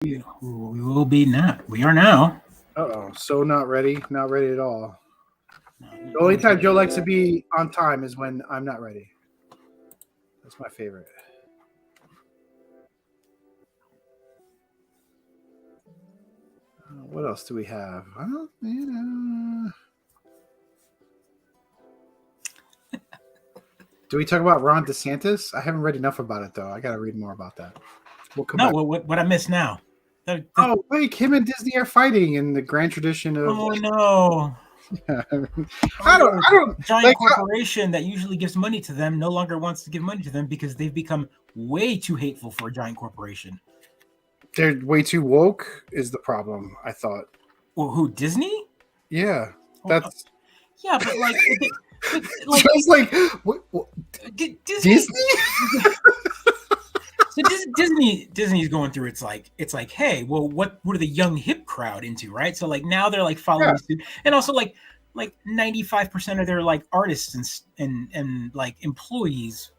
We will be now. We are now. Uh-oh. So not ready. Not ready at all. The only time Joe likes to be on time is when I'm not ready. That's my favorite. What else do we have? Do we talk about Ron DeSantis? I haven't read enough about it, though. I got to read more about that. We'll come back. What I missed now? Oh, like him and Disney are fighting in the grand tradition of. Oh no! I don't. Giant corporation that usually gives money to them no longer wants to give money to them because they've become way too hateful for a giant corporation. They're way too woke. Is the problem? I thought. Well, who, Disney? Yeah, that's. Yeah, but like. Just like what, Disney. So Disney's going through. It's like, hey, well, what are the young hip crowd into, right? So like now they're like following suit, and also like 95% of their like artists and like employees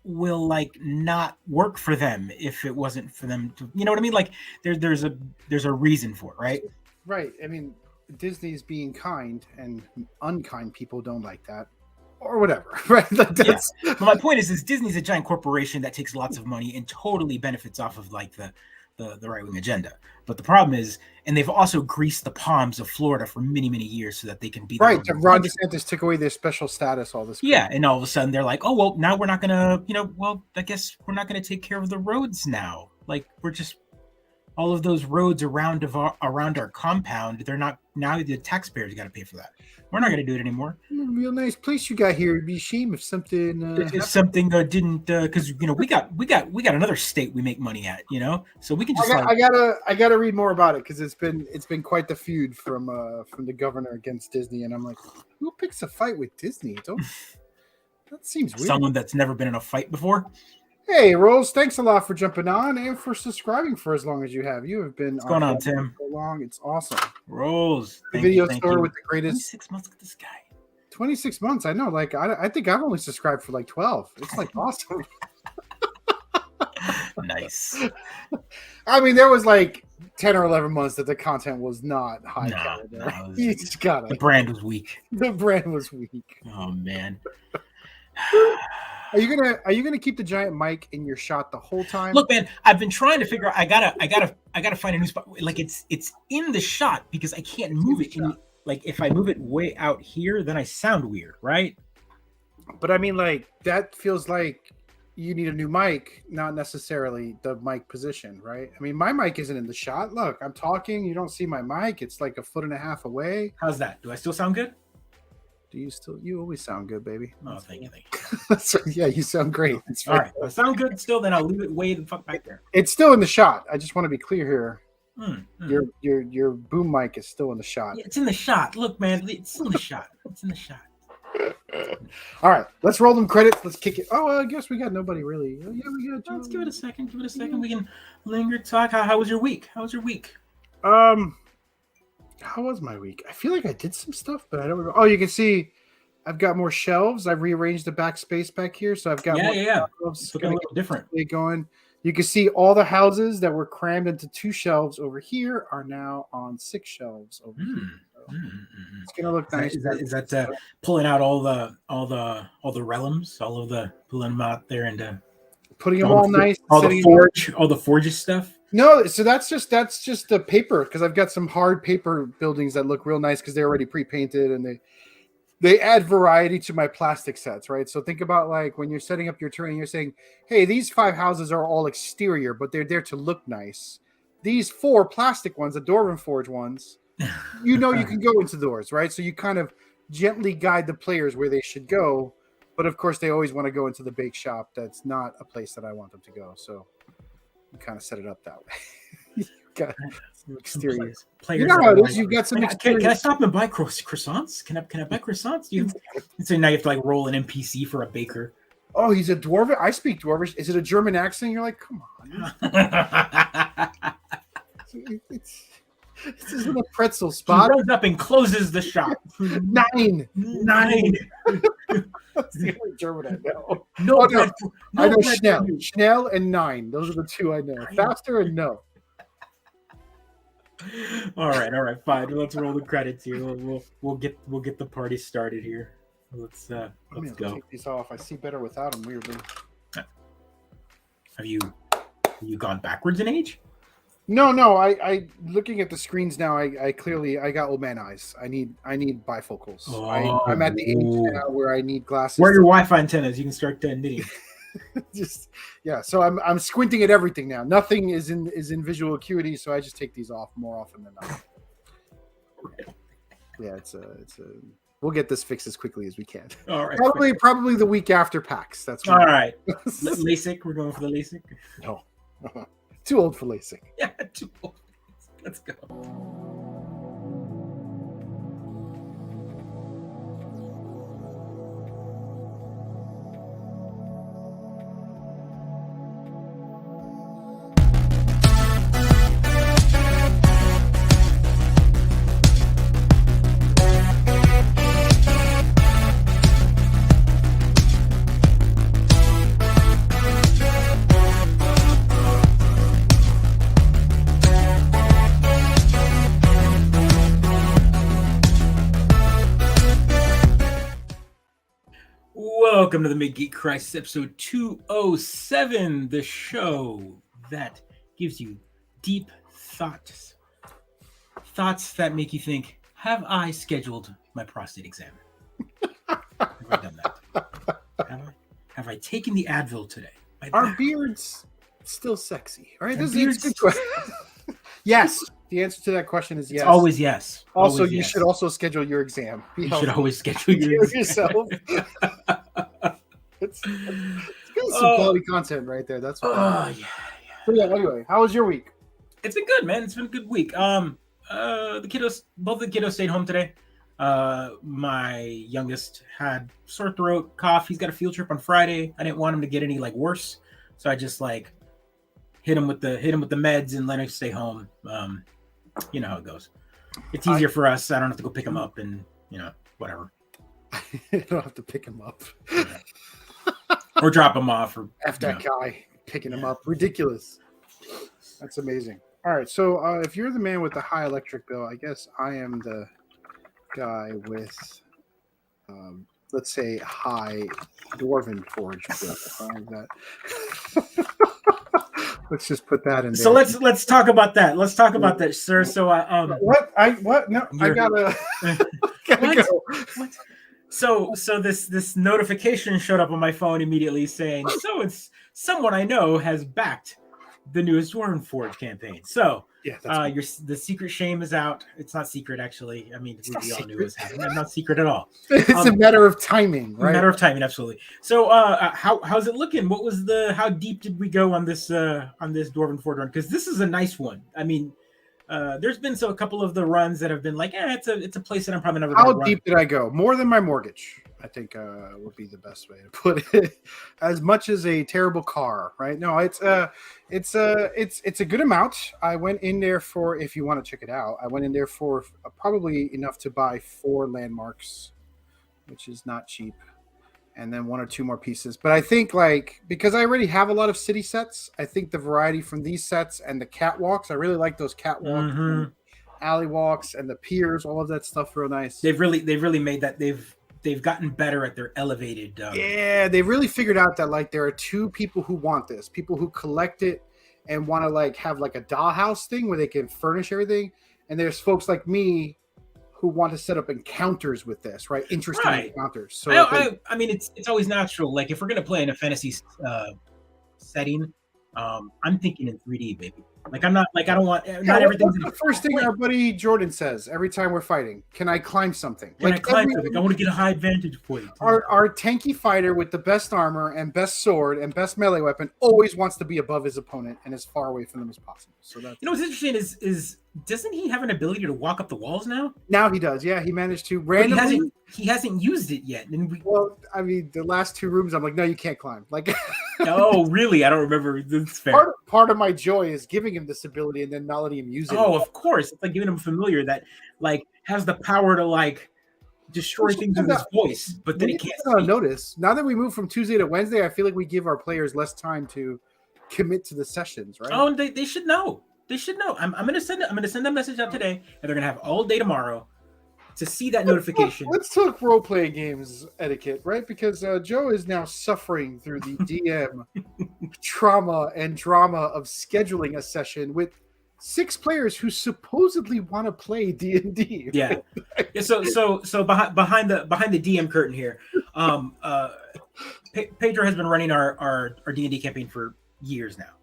will like not work for them if it wasn't for them to, you know what I mean? Like there's a reason for it, right? Right. I mean, Disney's being kind, and unkind people don't like that, or whatever, right? Like that's... Yeah. But my point is Disney's a giant corporation that takes lots of money and totally benefits off of like the right-wing agenda. But the problem is, and they've also greased the palms of Florida for many, many years so that they can be right. Ron DeSantis took away their special status. All this, yeah, and all of a sudden they're like, oh well, now we're not gonna, well, I guess we're not gonna take care of the roads now. Like we're just. All of those roads around our compound, they're not, now the taxpayers got to pay for that. We're not going to do it anymore. Real nice place you got here. It'd be a shame if something didn't, because we got another state we make money at, so we can just. I gotta read more about it because it's been quite the feud from the governor against Disney, and I'm like, who picks a fight with Disney? That seems weird. Someone that's never been in a fight before. Hey, Rolls, thanks a lot for jumping on and for subscribing for as long as you have. You have been What's going on, Tim? So long. It's awesome. Rolls. The video store with the greatest. 26 months with this guy. 26 months. I know. Like, I think I've only subscribed for like 12. It's like awesome. Nice. I mean, there was like 10 or 11 months that the content was not high quality. You just got it. The brand was weak. The brand was weak. Oh, man. Are you gonna keep the giant mic in your shot the whole time? Look, man, I've been trying to figure out. I gotta find a new spot. Like it's in the shot because I can't move it. Like if I move it way out here, then I sound weird, right? But I mean, like that feels like you need a new mic, not necessarily the mic position, right? I mean, my mic isn't in the shot. Look, I'm talking. You don't see my mic. It's like 1.5 feet away. How's that? Do I still sound good? You always sound good, baby. Oh, thank you. Yeah, you sound great. All right. If I sound good still, then I'll leave it way the fuck back there. It's still in the shot. I just want to be clear here. Your boom mic is still in the shot. Yeah, it's in the shot. Look, man, it's in the shot. It's in the shot. All right, let's roll them credits. Let's kick it. Oh, I guess we got nobody really. Oh, yeah, we got. Let's give it a second. We can linger, talk. How was your week? How was my week? I feel like I did some stuff, but I don't remember. Oh, you can see I've got more shelves. I've rearranged the back space back here, so I've got more shelves. It's looking a little different. Going. You can see all the houses that were crammed into 2 shelves over here are now on 6 shelves over here. So it's gonna look nice. Is that pulling out all the realms, pulling them out there and putting them all nice. All the forges stuff. No, so that's just the paper because I've got some hard paper buildings that look real nice because they're already pre-painted and they add variety to my plastic sets, right? So think about like when you're setting up your terrain, you're saying, hey, these 5 houses are all exterior, but they're there to look nice. These 4 plastic ones, the Dwarven Forge ones, you can go into doors, right? So you kind of gently guide the players where they should go, but of course they always want to go into the bake shop. That's not a place that I want them to go. So you kind of set it up that way. You got some exterior. Players, you know how it is. You've got some exterior. Can I stop and buy croissants? Can I buy croissants? So now you have to like roll an NPC for a baker. Oh, he's a dwarven. I speak dwarvish. Is it a German accent? You're like, come on. This isn't a pretzel spot. He runs up and closes the shop. 9. That's the only German I know. No, Oh, no. bread for, no I know bread Schnell. for you. Schnell and Nine. Those are the two I know. Faster and no. All right, fine. Let's roll the credits here. We'll get the party started here. Let's go. Take these off. I see better without them. Weirdly. Have you gone backwards in age? No. I looking at the screens now. I clearly got old man eyes. I need bifocals. Oh, I'm at the age now where I need glasses. Where are your Wi-Fi antennas? You can start knitting. Just so I'm squinting at everything now. Nothing is in visual acuity, so I just take these off more often than not. Yeah, it's a. We'll get this fixed as quickly as we can. All right. Probably the week after PAX. That's all right. LASIK. We're going for the LASIK. No, too old for LASIK. Yeah, too old. Let's go. Welcome to the Mid-Geek Crisis, episode 207, the show that gives you deep thoughts that make you think, have I scheduled my prostate exam? Have I done that? Have I taken the Advil today? Are beards still sexy? All right, this is a good question. Yes. The answer to that question is yes. It's always yes. Also, always you yes. should also schedule your exam. You should always schedule your exam. Yourself. It's got some quality content right there. That's fine. Yeah. So anyway, how was your week? It's been good, man. It's been a good week. Both the kiddos stayed home today. My youngest had sore throat, cough. He's got a field trip on Friday. I didn't want him to get any worse, so I just hit him with the meds and let him stay home. You know how it goes. It's easier for us. I don't have to go pick him up and whatever. You don't have to pick him up. Yeah. Or drop him off. Or F that guy picking him up. Ridiculous. That's amazing. All right. So if you're the man with the high electric bill, I guess I am the guy with, let's say, high Dwarven Forge bill. Let's just put that in there. So let's talk about that. Let's talk about that, sir. So what? No, I gotta go. What? So this notification showed up on my phone immediately saying, so it's someone I know has backed the newest Dwarven Forge campaign. So the secret shame is out. It's not secret, actually. I mean, we all knew it was happening. It's not secret at all. It's a matter of timing, right? A matter of timing, absolutely. So how's it looking? How deep did we go on this Dwarven Forge run? Because this is a nice one. I mean, there's been a couple of the runs that have been it's a place that I'm probably never going to run. How deep did I go? More than my mortgage, I think would be the best way to put it. As much as a terrible car, right? No, it's a good amount. I went in there for, if you want to check it out, I went in there for probably enough to buy 4 landmarks, which is not cheap. And then 1 or 2 more pieces. But I think because I already have a lot of city sets, I think the variety from these sets and the catwalks, I really like those catwalks, alley walks, and the piers, all of that stuff real nice. They've really made that. They've gotten better at their elevated. They really figured out that there are 2 people who want this, people who collect it and want to have a dollhouse thing where they can furnish everything. And there's folks like me who want to set up encounters with this, right? Interesting encounters. So I mean, it's always natural. If we're gonna play in a fantasy setting, I'm thinking in 3D, baby. I'm not. I don't want. Not everything's. What's the first thing our buddy Jordan says every time we're fighting? Can I climb something? Can I climb something? I want to get a high advantage point. Our tanky fighter with the best armor and best sword and best melee weapon always wants to be above his opponent and as far away from them as possible. So that's what's interesting is doesn't he have an ability to walk up the walls now? Now he does. Yeah, he managed to randomly. He hasn't used it yet. And the last 2 rooms, I'm like, no, you can't climb. Oh, really? I don't remember. That's fair. Part of my joy is giving him this ability and then not letting him use it. Oh, of course. It's giving him a familiar that has the power to destroy things with his voice, but then he can't speak. Notice now that we moved from Tuesday to Wednesday, I feel like we give our players less time to commit to the sessions, right? Oh, and they should know. They should know. I'm gonna send a message out today, and they're gonna have all day tomorrow to see that notification. Let's talk role playing games etiquette, right? Because Joe is now suffering through the DM trauma and drama of scheduling a session with 6 players who supposedly want to play D&D. Yeah. So behind the DM curtain here, Pedro has been running our D&D campaign for years now.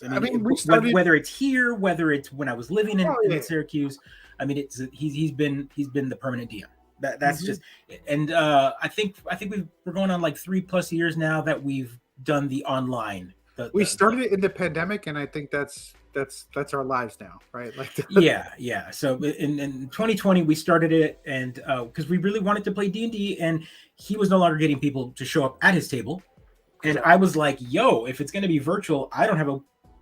I mean we started, whether it's here, whether it's when I was living in Syracuse. I mean, he's been the permanent DM. That's just, and I think we're going on like 3+ years now that we've done the online. We started it in the pandemic, and I think that's our lives now, right? Like yeah. So in 2020 we started it, and because we really wanted to play D&D, and he was no longer getting people to show up at his table, and I was like, yo, if it's going to be virtual, I don't have a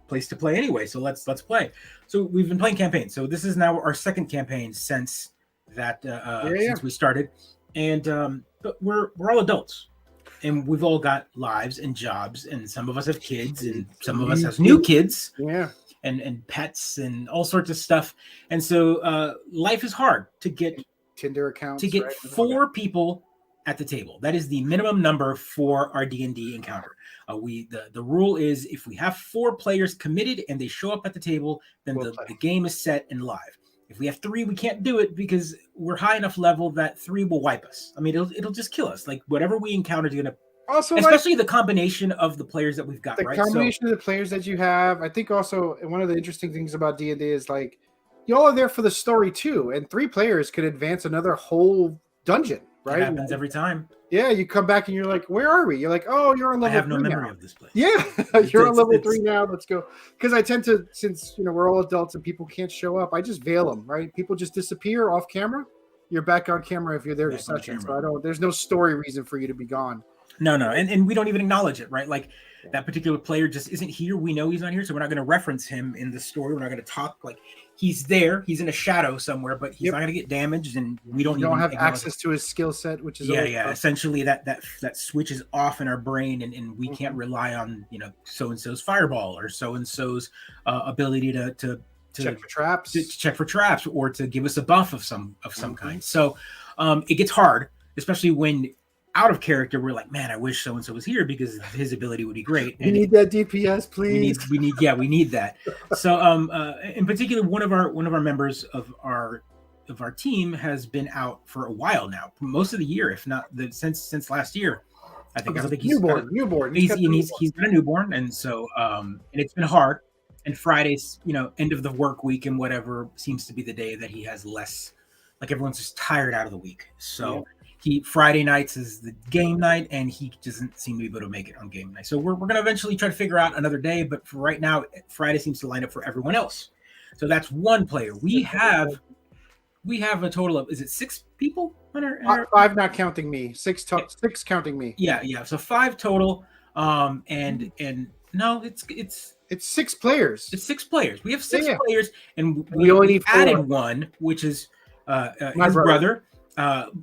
place to play anyway, so let's play. So we've been playing campaigns. So this is now our second campaign since that since we started, and but we're all adults, and we've all got lives and jobs, and some of us have kids, and some of us have new kids, and pets and all sorts of stuff, and so life is hard to get Tinder accounts, to get 4 people at the table. That is the minimum number for our D&D encounter. The rule is if we have 4 players committed and they show up at the table, then the game is set and live. If we have 3, we can't do it because we're high enough level that 3 will wipe us. I mean, it'll just kill us. Like whatever we encounter is gonna. Also, especially the combination of the players that we've got. The combination of the players that you have. I think also one of the interesting things about D&D is like y'all are there for the story too, and 3 players could advance another whole dungeon. Right, it happens every time. Yeah, you come back and you're like, "Where are we?" You're like, "Oh, you're on level 3 now." I have no memory of this place. Yeah, you're on level 3 now. Let's go. Because I tend to, since we're all adults and people can't show up, I just veil them. Right, people just disappear off camera. You're back on camera if you're there to session. So there's no story reason for you to be gone. No, and we don't even acknowledge it, right? Like that particular player just isn't here. We know he's not here, so we're not going to reference him in the story. We're not going to talk like he's there. He's in a shadow somewhere, but he's not going to get damaged, and we don't have access to his skill set, which is essentially that switch is off in our brain, and we can't rely on so and so's fireball or so and so's ability to check for traps, or to give us a buff of some kind. So it gets hard, especially when out of character, we're like, man, I wish so and so was here because his ability would be great. We need that DPS, please. We need that. So, in particular, one of our members of our team has been out for a while now, most of the year, if not since last year. I think he's newborn. He's got a newborn, and so and it's been hard. And Fridays, end of the work week and whatever seems to be the day that he has less. Like everyone's just tired out of the week, so. Yeah. Friday nights is the game night, and he doesn't seem to be able to make it on game night. So we're going to eventually try to figure out another day, but for right now, Friday seems to line up for everyone else. So that's 1 player. We have a total of, is it 6 people? On our 5 not counting me. 6 counting me. Yeah. So 5 total. And no, it's 6 players. It's 6 players. We have 6 players, and we only need 4. Added 1, which is his brother.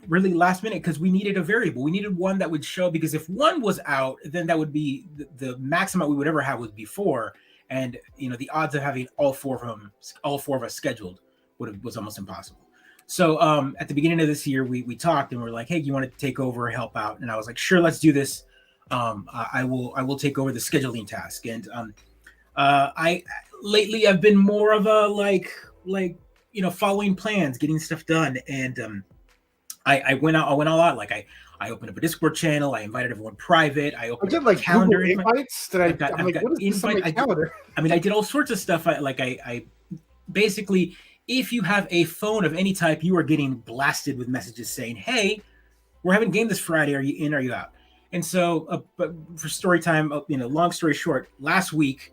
Really last minute, because we needed a variable. We needed one that would show, because if 1 was out, then that would be the maximum we would ever have would be 4, and the odds of having all 4 of us scheduled was almost impossible. So at the beginning of this year, we talked and we're like, hey, you want to take over, help out? And I was like, sure, let's do this. I will take over the scheduling task. And lately I've been more of a like following plans, getting stuff done, and I went all out. Like I opened up a Discord channel. I invited everyone private. I opened up like calendar invites. What is this on my calendar? I did all sorts of stuff. I basically, if you have a phone of any type, you are getting blasted with messages saying, "Hey, we're having a game this Friday. Are you in? Are you out?" And so, but for story time, long story short, last week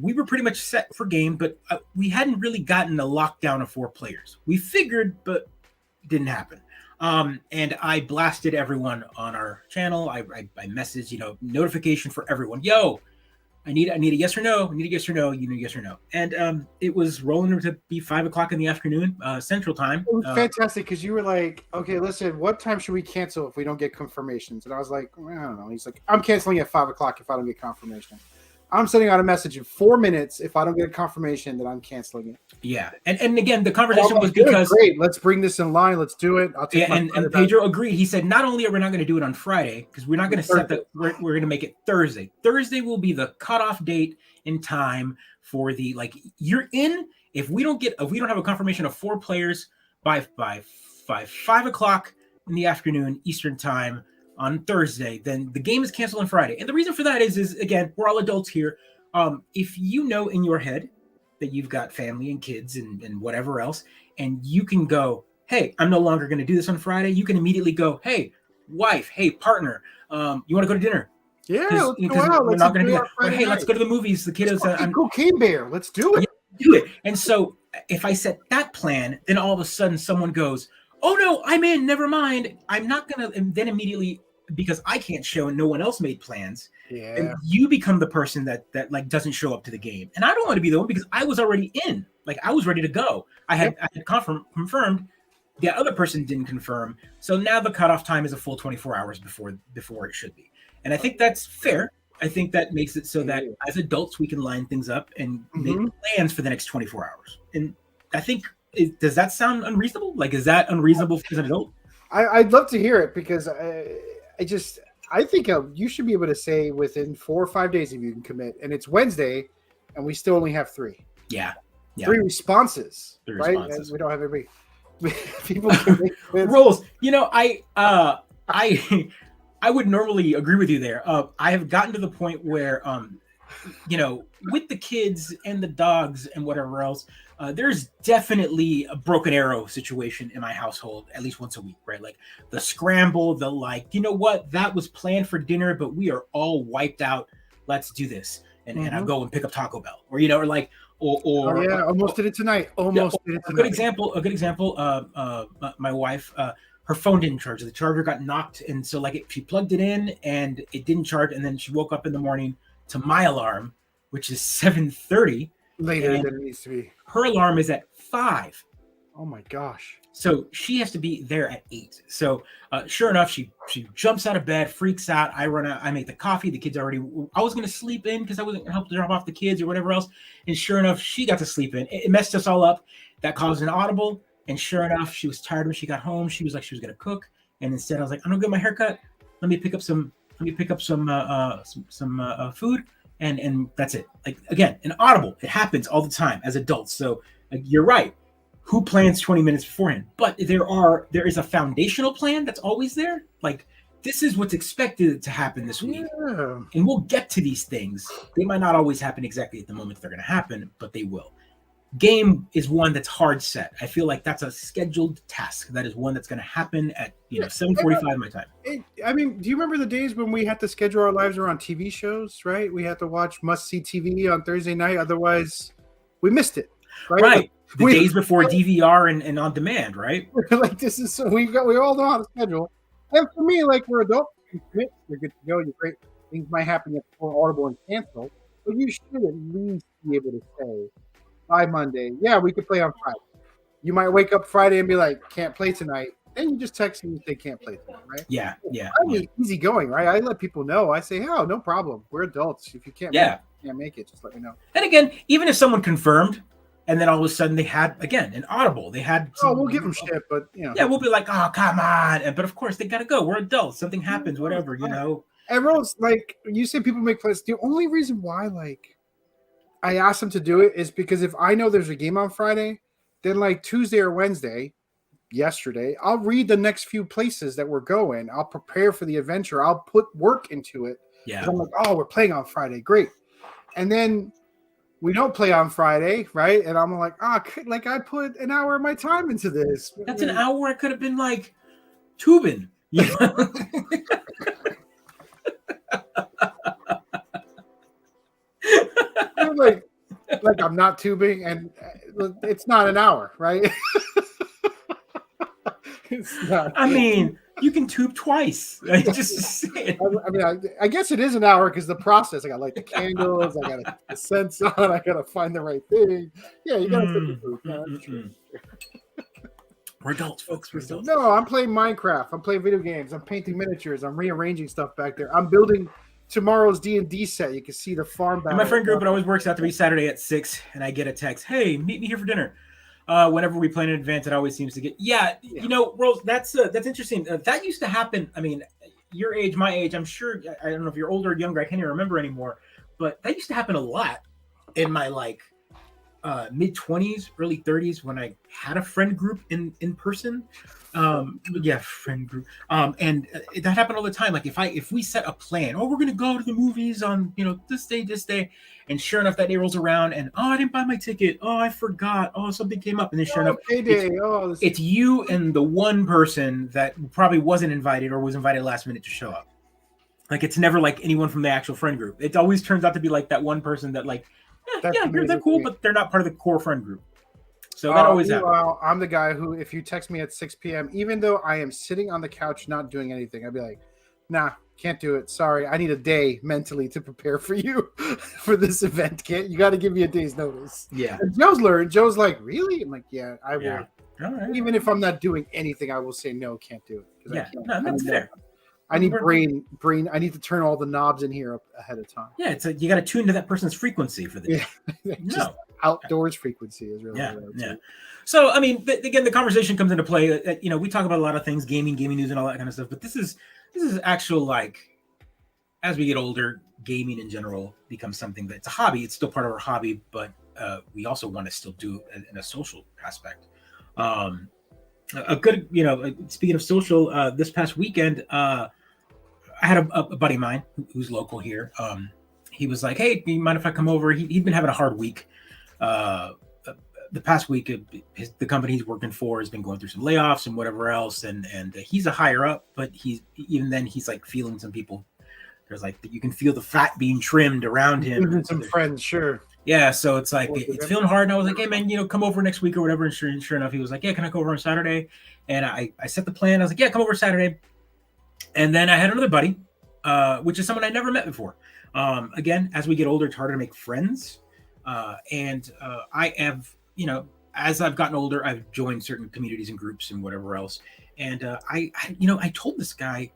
we were pretty much set for game, but we hadn't really gotten a lockdown of 4 players. We figured, but it didn't happen. And I blasted everyone on our channel. I messaged, notification for everyone. Yo, I need a yes or no. I need a yes or no. You need a yes or no. And it was rolling to be 5 o'clock in the afternoon, Central Time. It was fantastic because you were like, okay, listen, what time should we cancel if we don't get confirmations? And I was like, well, I don't know. He's like, I'm canceling at 5 o'clock if I don't get confirmation. I'm sending out a message in 4 minutes if I don't get a confirmation that I'm canceling it. Yeah, and again, the conversation was good, because great. Let's bring this in line. Let's do it. I'll take and Pedro agreed. He said, not only are we not going to do it on Friday because we're not going to set that. We're going to make it Thursday. Thursday will be the cutoff date in time for the you're in. If we don't have a confirmation of 4 players by 5 o'clock in the afternoon Eastern time on Thursday, then the game is canceled on Friday. And the reason for that is again, we're all adults here. If you know in your head that you've got family and kids and whatever else, and you can go, hey, I'm no longer going to do this on Friday. You can immediately go, hey, wife, hey, partner, you want to go to dinner? Yeah, let's go out. We're not going to do that. Or hey, let's go to the movies. The kiddos. Cocaine Bear. Let's do it. Yeah, do it. And so if I set that plan, then all of a sudden someone goes, oh no, I'm in. Never mind. I'm not going to. And then immediately, because I can't show and no one else made plans, and you become the person that doesn't show up to the game. And I don't want to be the one because I was already in. I was ready to go. I had confirmed. The other person didn't confirm. So now the cutoff time is a full 24 hours before it should be. And I think that's fair. I think that makes it so that as adults we can line things up and make plans for the next 24 hours. And I think, does that sound unreasonable? Is that unreasonable as an adult? I'd love to hear it because I think you should be able to say within 4 or 5 days if you can commit, and it's Wednesday, and we still only have 3. Yeah. 3 responses, right? Responses. And we don't have everybody. People can make rules. I would normally agree with you there. I have gotten to the point where, with the kids and the dogs and whatever else, there's definitely a broken arrow situation in my household at least once a week, right? The scramble, you know what? That was planned for dinner, but we are all wiped out. Let's do this. And I'll go and pick up Taco Bell almost did it tonight. A good example. My wife, her phone didn't charge. The charger got knocked, and so she plugged it in and it didn't charge. And then she woke up in the morning to my alarm, which is 7:30. Later than it needs to be. Her alarm is at 5. Oh my gosh. So she has to be there at 8. So sure enough, she jumps out of bed, freaks out. I run out, I make the coffee. The kids I was going to sleep in because I wasn't going to help drop off the kids or whatever else. And sure enough, she got to sleep in. It messed us all up. That caused an audible. And sure enough, she was tired when she got home. She was like, she was going to cook. And instead I was like, I'm going to get my haircut. Let me pick up some food. And that's it. Again, an audible. It happens all the time as adults. So you're right. Who plans 20 minutes beforehand? But there is a foundational plan that's always there. This is what's expected to happen this week. Yeah. And we'll get to these things. They might not always happen exactly at the moment they're going to happen, but they will. Game is one that's hard set. I feel like that's a scheduled task. That is one that's going to happen at 7:45 my time. Do you remember the days when we had to schedule our lives around TV shows, right? We had to watch must-see TV on Thursday night. Otherwise, we missed it, right? Right. The days before DVR and on demand, right? This is so we all know how to schedule. And for me, we're adults, you're good to go. You're great. Things might happen if we're audible and cancel, but you should at least be able to say by Monday, yeah, we could play on Friday. You might wake up Friday and be like, can't play tonight. Then you just text me and say can't play tonight, right? Yeah. Easy going, right? I let people know. I say, oh, no problem. We're adults. If you can't make it, just let me know. And again, even if someone confirmed, and then all of a sudden they had, again, an audible. They had we'll give them shit, but, Yeah, we'll be like, oh, come on. But of course, they got to go. We're adults. Something happens, whatever, Everyone's you say people make plans. The only reason why, I ask them to do it is because if I know there's a game on Friday, then Tuesday or Wednesday, yesterday, I'll read the next few places that we're going. I'll prepare for the adventure. I'll put work into it. Yeah. I'm like, oh, we're playing on Friday. Great. And then we don't play on Friday, right? And I'm like, I put an hour of my time into this. That's an hour I could have been tubing. I'm not tubing, and it's not an hour, right? It's not. I mean, You can tube twice. Just saying. I mean, I guess it is an hour because the process. I got to light the candles. I got to put the scents on. I got to find the right thing. Yeah, you got to take the food. Yeah, that's true. We're adults, folks. We're adults. No, I'm playing Minecraft. I'm playing video games. I'm painting miniatures. I'm rearranging stuff back there. I'm building tomorrow's D&D set. You can see the farm battle. In my friend group, it always works out to be Saturday at 6, and I get a text, "Hey, meet me here for dinner." Whenever we plan in advance, it always seems to get. Yeah. You know, Rose, that's interesting. That used to happen. I mean, your age, my age. I'm sure. I don't know if you're older or younger. I can't even remember anymore. But that used to happen a lot in my mid 20s, early 30s when I had a friend group in person. Friend group. And that happened all the time. Like if we set a plan, we're gonna go to the movies on this day, and sure enough that day rolls around and I didn't buy my ticket. Oh, I forgot. Oh, something came up, and then sure enough, it's you and the one person that probably wasn't invited or was invited last minute to show up. Like it's never like anyone from the actual friend group. It always turns out to be like that one person that they're cool, but they're not part of the core friend group. So that always happens. I'm the guy who, if you text me at 6 p.m., even though I am sitting on the couch not doing anything, I'd be like, nah, can't do it. Sorry, I need a day mentally to prepare for you for this event. You got to give me a day's notice. Yeah. And Joe's learned. Joe's like, really? I'm like, yeah, I will. Yeah. All right. Even if I'm not doing anything, I will say no, can't do it. Yeah, that's fair. I need brain. I need to turn all the knobs in here up ahead of time. Yeah, you got to tune to that person's frequency for the day. No. Outdoors frequency is really yeah. So I mean, again, the conversation comes into play. We talk about a lot of things, gaming news, and all that kind of stuff. But this is actual as we get older, gaming in general becomes something that's a hobby. It's still part of our hobby, but we also want to still do it in a social aspect. A good, speaking of social, this past weekend, I had a buddy of mine who's local here. He was like, "Hey, do you mind if I come over?" He'd been having a hard week. The past week, the company he's working for has been going through some layoffs and whatever else, and he's a higher up, but he's like feeling some people. There's you can feel the fat being trimmed around him. And some friends, sure. Yeah, so it's it's feeling hard, and I was like, "Hey, man, come over next week or whatever." And sure enough, he was like, "Yeah, can I go over on Saturday?" And I set the plan. I was like, "Yeah, come over Saturday." And then I had another buddy, which is someone I never met before. Again, as we get older, it's harder to make friends. And I have, as I've gotten older, I've joined certain communities and groups and whatever else. And I told this guy,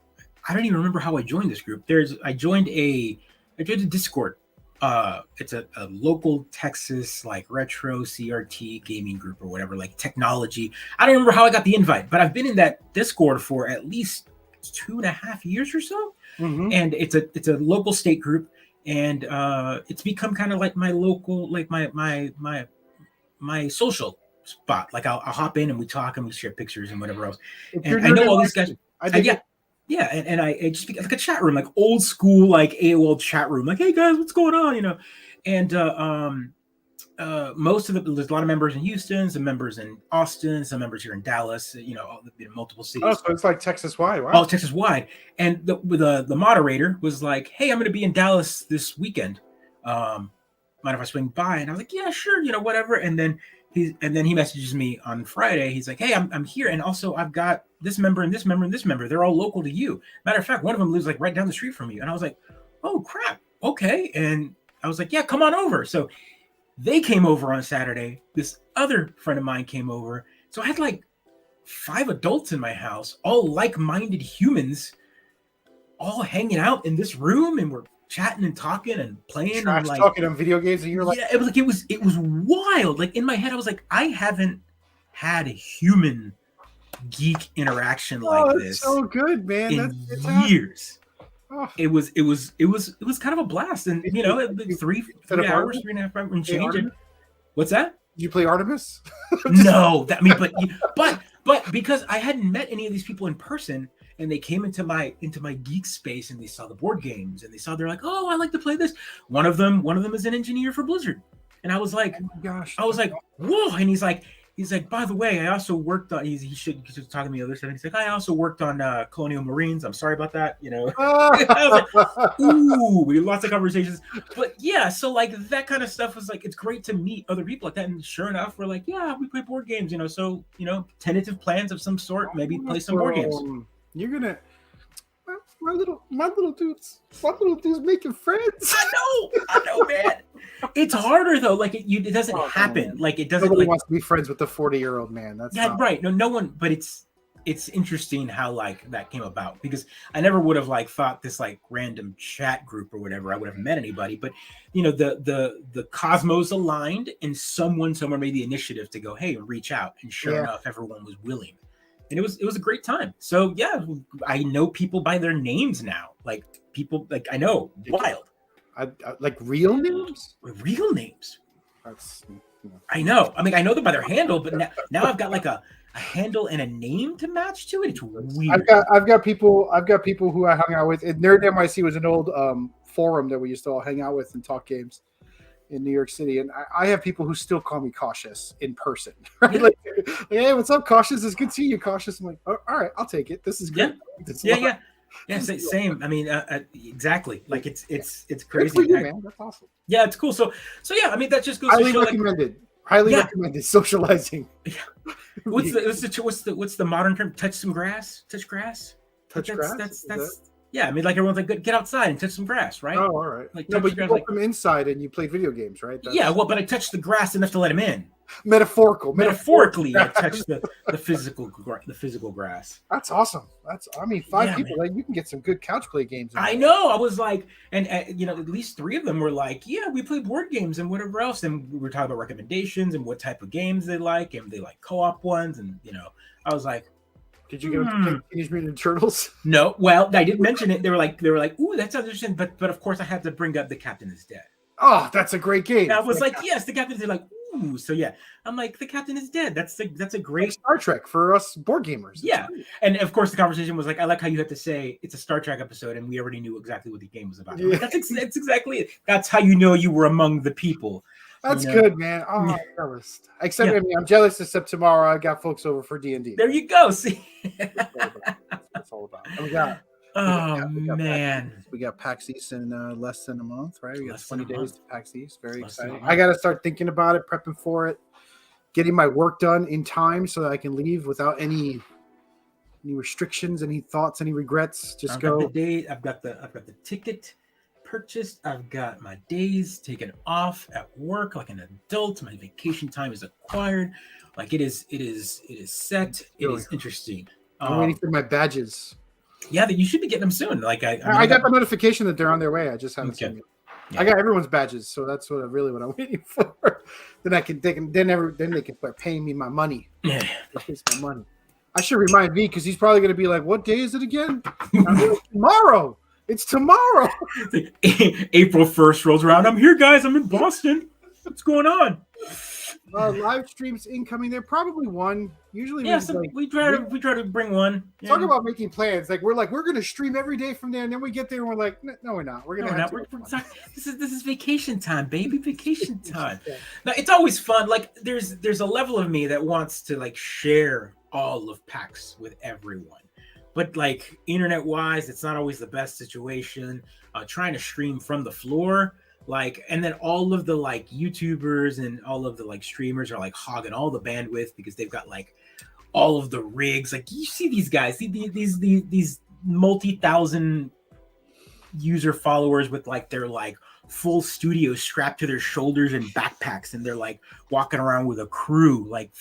I don't even remember how I joined this group. I joined a Discord. It's a local Texas retro CRT gaming group or whatever, technology. I don't remember how I got the invite, but I've been in that Discord for at least 2.5 years or so. Mm-hmm. And it's a local state group. And it's become kind of like my local, my social spot. I'll hop in and we talk and we share pictures and whatever else. And I know all these guys. Yeah, and I just like a chat room, old school, AOL chat room. Hey guys, what's going on? And most of there's a lot of members in Houston, some members in Austin, some members here in Dallas. Multiple cities. Oh, so it's like Texas wide. Wow. Oh, Texas wide. And the moderator was like, "Hey, I'm going to be in Dallas this weekend. Mind if I swing by?" And I was like, "Yeah, sure. Whatever." And then he messages me on Friday. He's like, "Hey, I'm here, and also I've got this member and this member and this member. They're all local to you. Matter of fact, one of them lives right down the street from you." And I was like, "Oh crap, okay." And I was like, "Yeah, come on over." So they came over on Saturday. This other friend of mine came over. So I had 5 adults in my house, all like-minded humans, all hanging out in this room, and we're chatting and talking and playing and talking on video games, and you're like, yeah, it was wild. In my head, I was like, I haven't had a human geek interaction like this. So good, man. In years. Oh. It was kind of a blast, and 3 hours, 3.5 hours and change. What's that? Did you play Artemis? No, but because I hadn't met any of these people in person, and they came into my geek space, and they saw the board games, and they're like, "Oh, I like to play this." One of them is an engineer for Blizzard, and I was like, "Oh my gosh!" I was like, "Whoa!" And he's like, "By the way, I also worked on." He should talking to me the other side. He's like, "I also worked on Colonial Marines. I'm sorry about that." I was like, "Ooh, we had lots of conversations." But yeah, so that kind of stuff was it's great to meet other people like that. And sure enough, we're like, "Yeah, we play board games." So tentative plans of some sort, maybe play some board games. You're gonna my little dude's making friends. I know, man. It's harder though. Like it doesn't happen. Man. Like it doesn't. Nobody like, wants to be friends with the 40-year-old man. That's yeah, not... right. No one. But it's interesting how like that came about, because I never would have like thought this like random chat group or whatever I would have met anybody. But the cosmos aligned, and someone somewhere made the initiative to go, hey, reach out, and sure enough, everyone was willing. And it was a great time. So yeah, I know people by their names now. Like people, like I know, wild. I like real names. Real names. That's, I know. I mean, I know them by their handle, but now I've got like a handle and a name to match to it. It's weird. I've got people who I hung out with. And Nerd NYC was an old forum that we used to all hang out with and talk games in New York City, and I have people who still call me Cautious in person. Right? Like, hey, what's up, Cautious? It's good to see you, Cautious. I'm like, all right, I'll take it. This is good. Yeah. Same. I mean, exactly. Like it's crazy. Good for you, man. That's awesome. Yeah, it's cool. So yeah, I mean, that just goes highly to show, recommended. Highly recommended socializing. Yeah. What's the modern term? Touch some grass. Touch grass. Touch grass. That's yeah. I mean, like everyone's like, get outside and touch some grass, right? Oh, all right. Like, no, but you walk them inside and you played video games, right? Yeah, well, but I touched the grass enough to let him in. Metaphorically, I touched the physical grass. That's awesome. Five people. Like, you can get some good couch play games. I know. I was like, and at least 3 of them were like, yeah, we play board games and whatever else. And we were talking about recommendations and what type of games they like, and they like co-op ones. And I was like, did you get them to Teenage Mutant Ninja Turtles? No. Well, I didn't mention it. They were like, ooh, that sounds interesting. But of course, I had to bring up The Captain is Dead. Oh, that's a great game. And I was like, yes, The Captain is Dead. Like, ooh, so yeah, I'm like, The Captain is Dead. That's a great like Star Trek for us board gamers. Yeah, and of course the conversation was like, I like how you had to say it's a Star Trek episode, and we already knew exactly what the game was about. Yeah. Like, that's exactly it. That's how you know you were among the people. That's good, man. Oh, I'm jealous. Except I mean, I'm jealous. Except tomorrow, I got folks over for D&D. There you go. See, that's all about. And we got man, we got PAX East in less than a month, right? We got 20 days to PAX East. Very exciting. I got to start thinking about it, prepping for it, getting my work done in time so that I can leave without any restrictions, any thoughts, any regrets. Just go. I've got the ticket purchased. I've got my days taken off at work like an adult. My vacation time is acquired. Like it is set. It is interesting. I'm waiting for my badges. Yeah, you should be getting them soon. Like I got the notification that they're on their way. I just haven't seen it. Yeah. I got everyone's badges, so that's what I'm waiting for. Then they can start paying me my money. Yeah, it's my money. I should remind V because he's probably going to be like, "What day is it again?" Like, tomorrow. It's tomorrow. April 1st rolls around. I'm here, guys. I'm in Boston. What's going on? Live streams incoming. They're probably one. Usually, we try to bring one. Talk about making plans. Like we're going to stream every day from there, and then we get there and we're like, no, we're not. We're gonna. This is vacation time, baby. Vacation time. Now it's always fun. Like there's a level of me that wants to like share all of PAX with everyone. But like internet wise, it's not always the best situation. Trying to stream from the floor, like, and then all of the like YouTubers and all of the like streamers are like hogging all the bandwidth because they've got like all of the rigs. Like you see these guys, these multi-thousand user followers with like their like full studios strapped to their shoulders and backpacks, and they're like walking around with a crew, like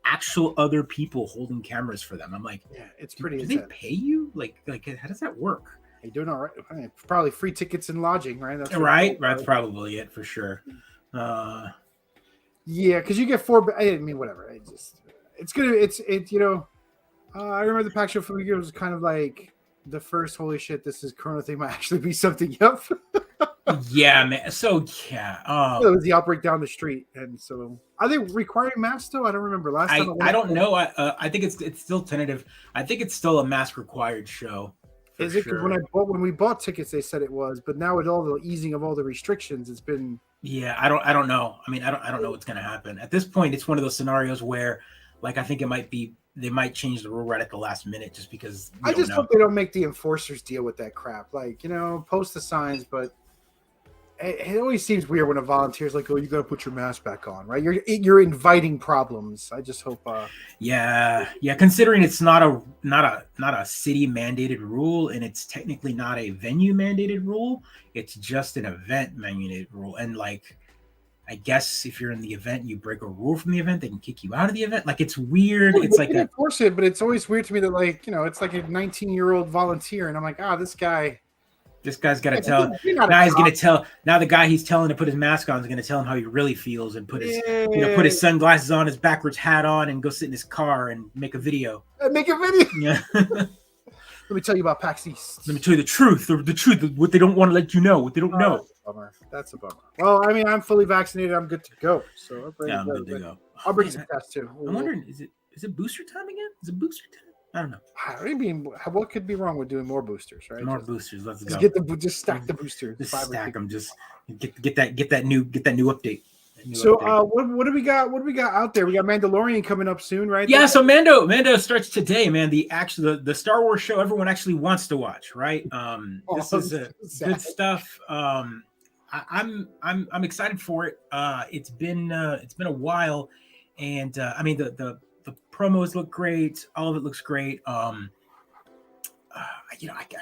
actual other people holding cameras for them. I'm like, yeah, it's pretty. Do they pay you? Like how does that work? You're doing all right. Probably free tickets and lodging, right? That's right. That's probably it for sure. Yeah, because you get 4. I mean, whatever. It's good. It's I remember the PAX show for me. It was kind of like the first holy shit. This is Corona thing might actually be something up. Yeah, man. So yeah, it was the outbreak down the street, and so are they requiring masks though? I don't remember last time. I don't know. I think it's still tentative. I think it's still a mask required show. Is it? Because when we bought tickets, they said it was, but now with all the easing of all the restrictions, it's been. Yeah, I don't know. I mean, I don't know what's going to happen at this point. It's one of those scenarios where, like, I think they might change the rule right at the last minute just because. I just hope they don't make the enforcers deal with that crap. Like, post the signs, but it always seems weird when a volunteer's like, "Oh, you got to put your mask back on," right? You're inviting problems. I just hope. Yeah. Considering it's not a city mandated rule, and it's technically not a venue mandated rule. It's just an event mandated rule, and like, I guess if you're in the event, you break a rule from the event, they can kick you out of the event. Like, it's weird. Well, It's they like can enforce it, but it's always weird to me that, like, it's like a 19-year-old volunteer, and I'm like, this guy's got to yeah, tell. you're not a Now he's cop. going to tell. Now the guy he's telling to put his mask on is going to tell him how he really feels, and put his Yeah. put his sunglasses on, his backwards hat on, and go sit in his car and make a video. Make a video. Yeah. Let me tell you about PAX East. Let me tell you the truth. The truth. What they don't want to let you know. What they don't know. That's a bummer. Well, I mean, I'm fully vaccinated. I'm good to go. So I'm good to go. I'll bring some tests too. I'm wondering, is it booster time again? Is it booster time? I don't know. I mean, what could be wrong with doing more boosters, right? More boosters. Let's just go. Just stack the boosters. Just stack them. Just get that new update. So what do we got? What do we got out there? We got Mandalorian coming up soon, right? Yeah, so Mando starts today, man. The Star Wars show everyone actually wants to watch, right? This is good stuff. I'm excited for it. It's been a while, and I mean the promos look great. All of it looks great. I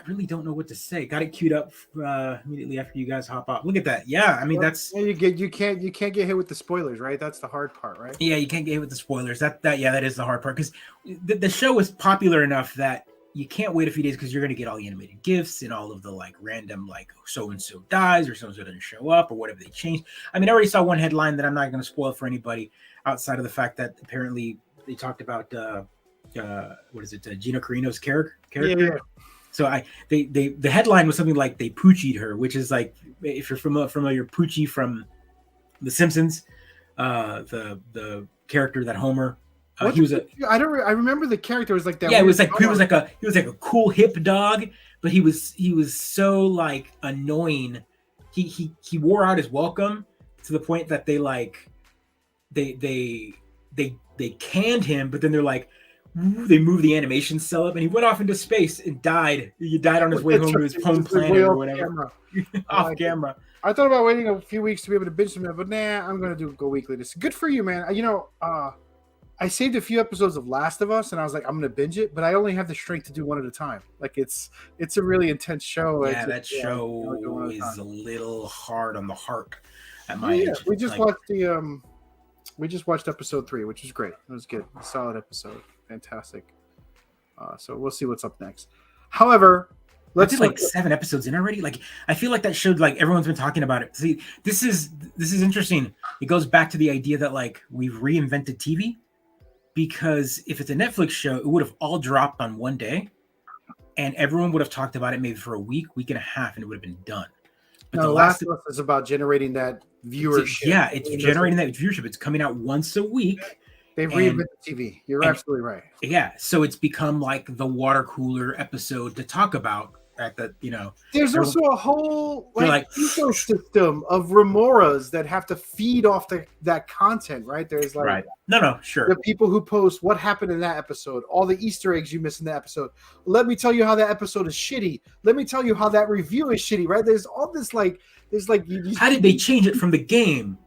really don't know what to say. Got it queued up immediately after you guys hop off. Look at that. Yeah, I mean that's you can't get hit with the spoilers, right? That's the hard part, right? Yeah, you can't get hit with the spoilers. That is the hard part, because the show is popular enough that you can't wait a few days, because you're going to get all the animated gifs and all of the like random like so and so dies or so and so doesn't show up or whatever they changed. I mean, I already saw one headline that I'm not going to spoil for anybody, outside of the fact that apparently they talked about Gina Carano's character. Yeah. So the headline was something like they poochied her, which is like, if you're familiar, Poochie from The Simpsons, the character that Homer. I remember the character was like that. Yeah, it was like he was like a cool hip dog, but he was so like annoying. He wore out his welcome to the point that they canned him, but then they're like, they moved the animation cell up, and he went off into space and died. He died on his way home to his home planet or whatever. Off camera. I thought about waiting a few weeks to be able to binge some of that, but nah, I'm gonna go weekly. This is good for you, man. I saved a few episodes of Last of Us, and I was like, I'm gonna binge it, but I only have the strength to do one at a time. Like it's a really intense show. Yeah, that show is a little hard on the heart at my age. We just watched episode 3, which was great. It was good, a solid episode, fantastic. So we'll see what's up next. However, let's like 7 episodes in already. Like, I feel like that showed, like, everyone's been talking about it. See, this is interesting. It goes back to the idea that like we've reinvented TV. Because if it's a Netflix show, it would have all dropped on one day, and everyone would have talked about it maybe for a week and a half, and it would have been done. But The Last of Us is about generating that viewership. It's generating that viewership. It's coming out once a week. They've reinvented TV. You're absolutely right. Yeah, so it's become like the water cooler episode to talk about. There's also a whole ecosystem of remoras that have to feed off that content, right? There's like sure. The people who post what happened in that episode, all the Easter eggs you missed in that episode. Let me tell you how that episode is shitty. Let me tell you how that review is shitty, right? There's all this how did they change it from the game?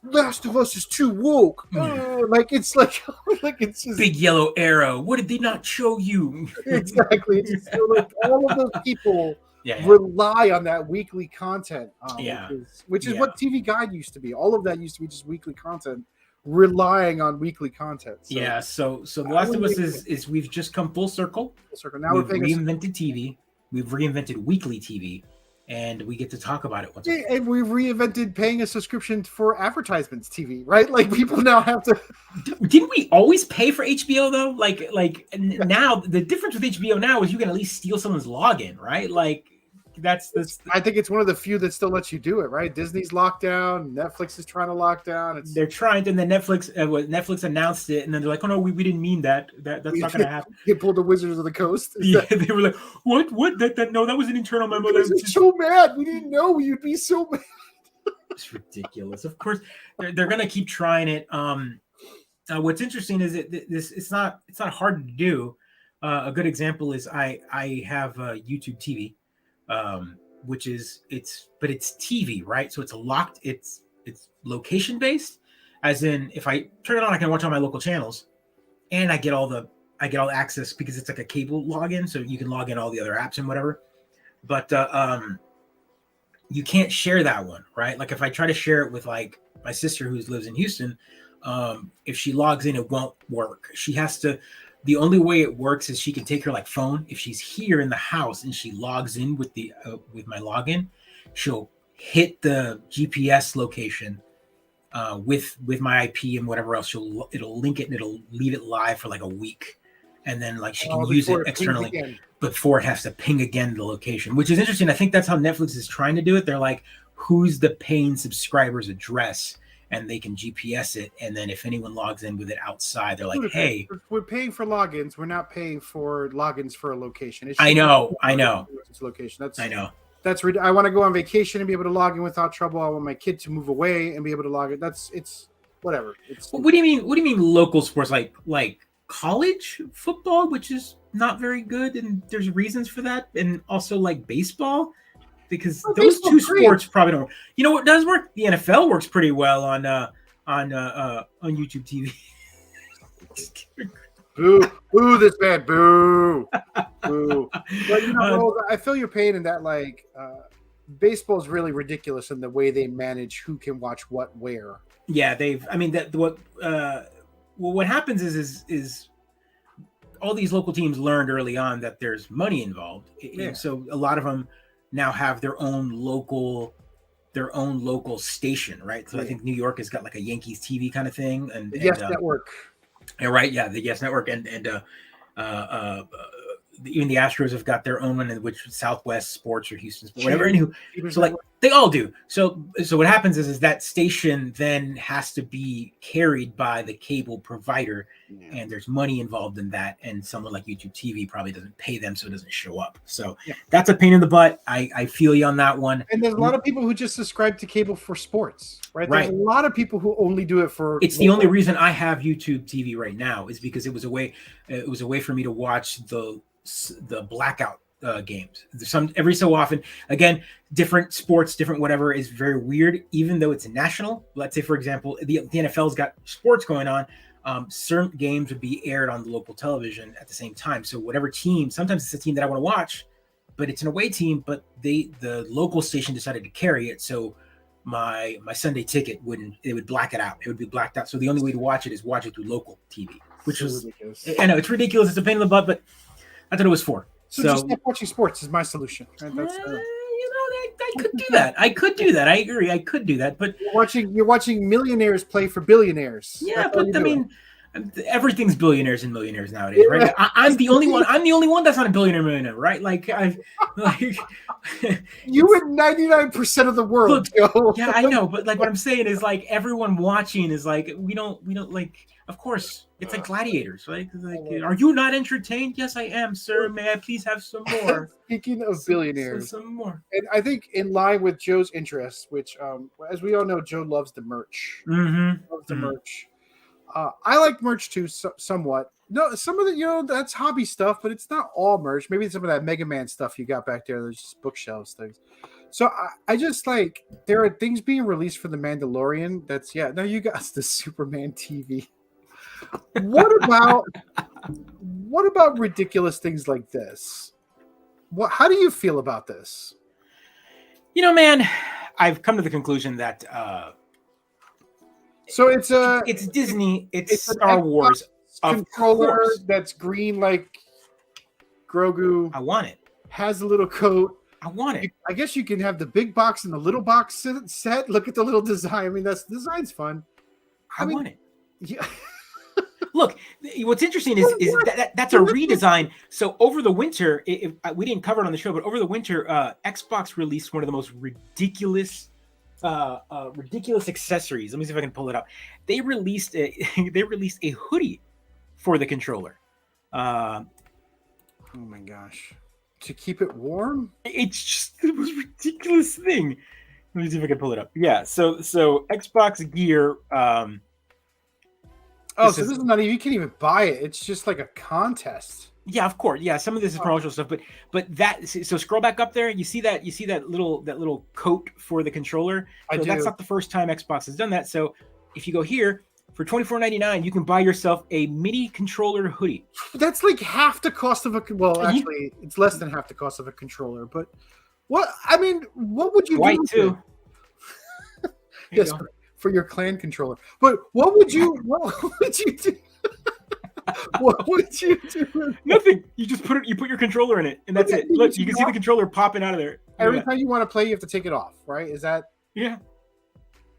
Last of Us is too woke. It's just big yellow arrow. What did they not show you? Exactly. It's just all of those people rely on that weekly content. Which is what TV Guide used to be. All of that used to be just weekly content, relying on weekly content. So The Last of Us is we've just come full circle. Now we've reinvented TV. We've reinvented weekly TV. And we get to talk about it once. And we've reinvented paying a subscription for advertisements TV, right? Like people now have to. Didn't we always pay for HBO though? Like now the difference with HBO now is you can at least steal someone's login, right? Like that's. I think it's one of the few that still lets you do it, right? Disney's locked down. Netflix is trying to lock down. They're trying to, and then Netflix announced it, and then they're like, "Oh no, we didn't mean that. That's not going to happen." They pulled the Wizards of the Coast. They were like, "What? That no, that was an internal memo." We're so mad. We didn't know you'd be so mad. It's ridiculous. Of course, they're going to keep trying it. What's interesting is it's not hard to do. A good example is I have YouTube TV. which is it's TV, right? So it's locked. It's location based, as in if I turn it on, I can watch all my local channels, and I get all the access because it's like a cable login, so you can log in all the other apps and whatever. But you can't share that one, right? Like if I try to share it with like my sister who lives in Houston, if she logs in, it won't work. She has to. The only way it works is she can take her like phone. If she's here in the house and she logs in with the with my login, she'll hit the GPS location with my IP and whatever else. It'll link it and it'll leave it live for like a week, and then like she can use it externally before it has to ping again the location, which is interesting. I think that's how Netflix is trying to do it. They're like, who's the paying subscriber's address? And they can GPS it, and then if anyone logs in with it outside, they're like, "Hey, we're paying for logins. We're not paying for logins for a location." I know. It's location. I know. I want to go on vacation and be able to log in without trouble. I want my kid to move away and be able to log in. It's whatever. What do you mean? What do you mean local sports like college football, which is not very good, and there's reasons for that, and also like baseball. Because those two sports probably don't. You know what does work? The NFL works pretty well on YouTube TV. Boo this man, boo. Boo. But you know, I feel your pain in that like baseball is really ridiculous in the way they manage who can watch what where. Yeah, what happens is all these local teams learned early on that there's money involved. Yeah. So a lot of them now have their own local station, right? So I think New York has got like a Yankees TV kind of thing, and Yes Network. Yeah, right. Yeah, the Yes Network, and even the Astros have got their own one, which Southwest Sports or Houston Sports, whatever. Anywho, so like they all do. So what happens is that station then has to be carried by the cable provider, and there's money involved in that. And someone like YouTube TV probably doesn't pay them, so it doesn't show up. So that's a pain in the butt. I feel you on that one. And there's a lot of people who just subscribe to cable for sports, right? There's a lot of people who only do it for. It's the only reason I have YouTube TV right now is because it was a way for me to watch the blackout games. There's some every so often. Again, different sports, different whatever is very weird. Even though it's national, let's say for example, the NFL's got sports going on. Certain games would be aired on the local television at the same time. So whatever team, sometimes it's a team that I want to watch, but it's an away team. But the local station decided to carry it, so my Sunday ticket would black it out. It would be blacked out. So the only way to watch it is watch it through local TV, which is ridiculous. I know it's ridiculous. It's a pain in the butt, but that's what it was for. So just stop watching sports is my solution. Right? That's, I could do that. I agree. I could do that. But you're watching millionaires play for billionaires. Yeah, but I mean, everything's billionaires and millionaires nowadays, right? I'm the only one. I'm the only one that's not a millionaire, right? Like you and 99% of the world. Look, yeah, I know, but like what I'm saying is like everyone watching is like we don't like. Of course, it's like gladiators, right? Like, are you not entertained? Yes, I am, sir. May I please have some more? Speaking of billionaires, some more. And I think in line with Joe's interests, which, as we all know, Joe loves the merch. Mm-hmm. Loves the merch. I like merch too, somewhat. No, some of the, that's hobby stuff, but it's not all merch. Maybe some of that Mega Man stuff you got back there. There's just bookshelves things. So I just like there are things being released for the Mandalorian. Now you got the Superman TV. What about ridiculous things like this? How do you feel about this? Man, I've come to the conclusion that so it's Disney, it's Star Wars controller that's green like Grogu. I want it. Has a little coat. I want it. I guess you can have the big box and the little box set. Look at the little design. I mean, the design's fun. I want it. Yeah. Look, what's interesting is that's a redesign. So over the winter, we didn't cover it on the show, but over the winter, Xbox released one of the most ridiculous accessories. Let me see if I can pull it up. They released a hoodie for the controller. Oh my gosh! To keep it warm? It's just the most ridiculous thing. Let me see if I can pull it up. Yeah. So Xbox gear. So this is not even, you can't even buy it. It's just like a contest. Yeah, of course. Yeah, some of this is promotional stuff, but that, so scroll back up there. You see that little coat for the controller. I So that's do. not the first time Xbox has done that. So if you go here for $24.99, you can buy yourself a mini controller hoodie. That's like half the cost of a. Well, You, actually, it's less than half the cost of a controller. But what I mean, what would you white do? too. Yes, for your clan controller. But what would you? What would you do? What would you do? Nothing. You just put your controller in it, and that's it. Look, you can see the controller popping out of there. Every time you want to play, you have to take it off, right? Is that? Yeah.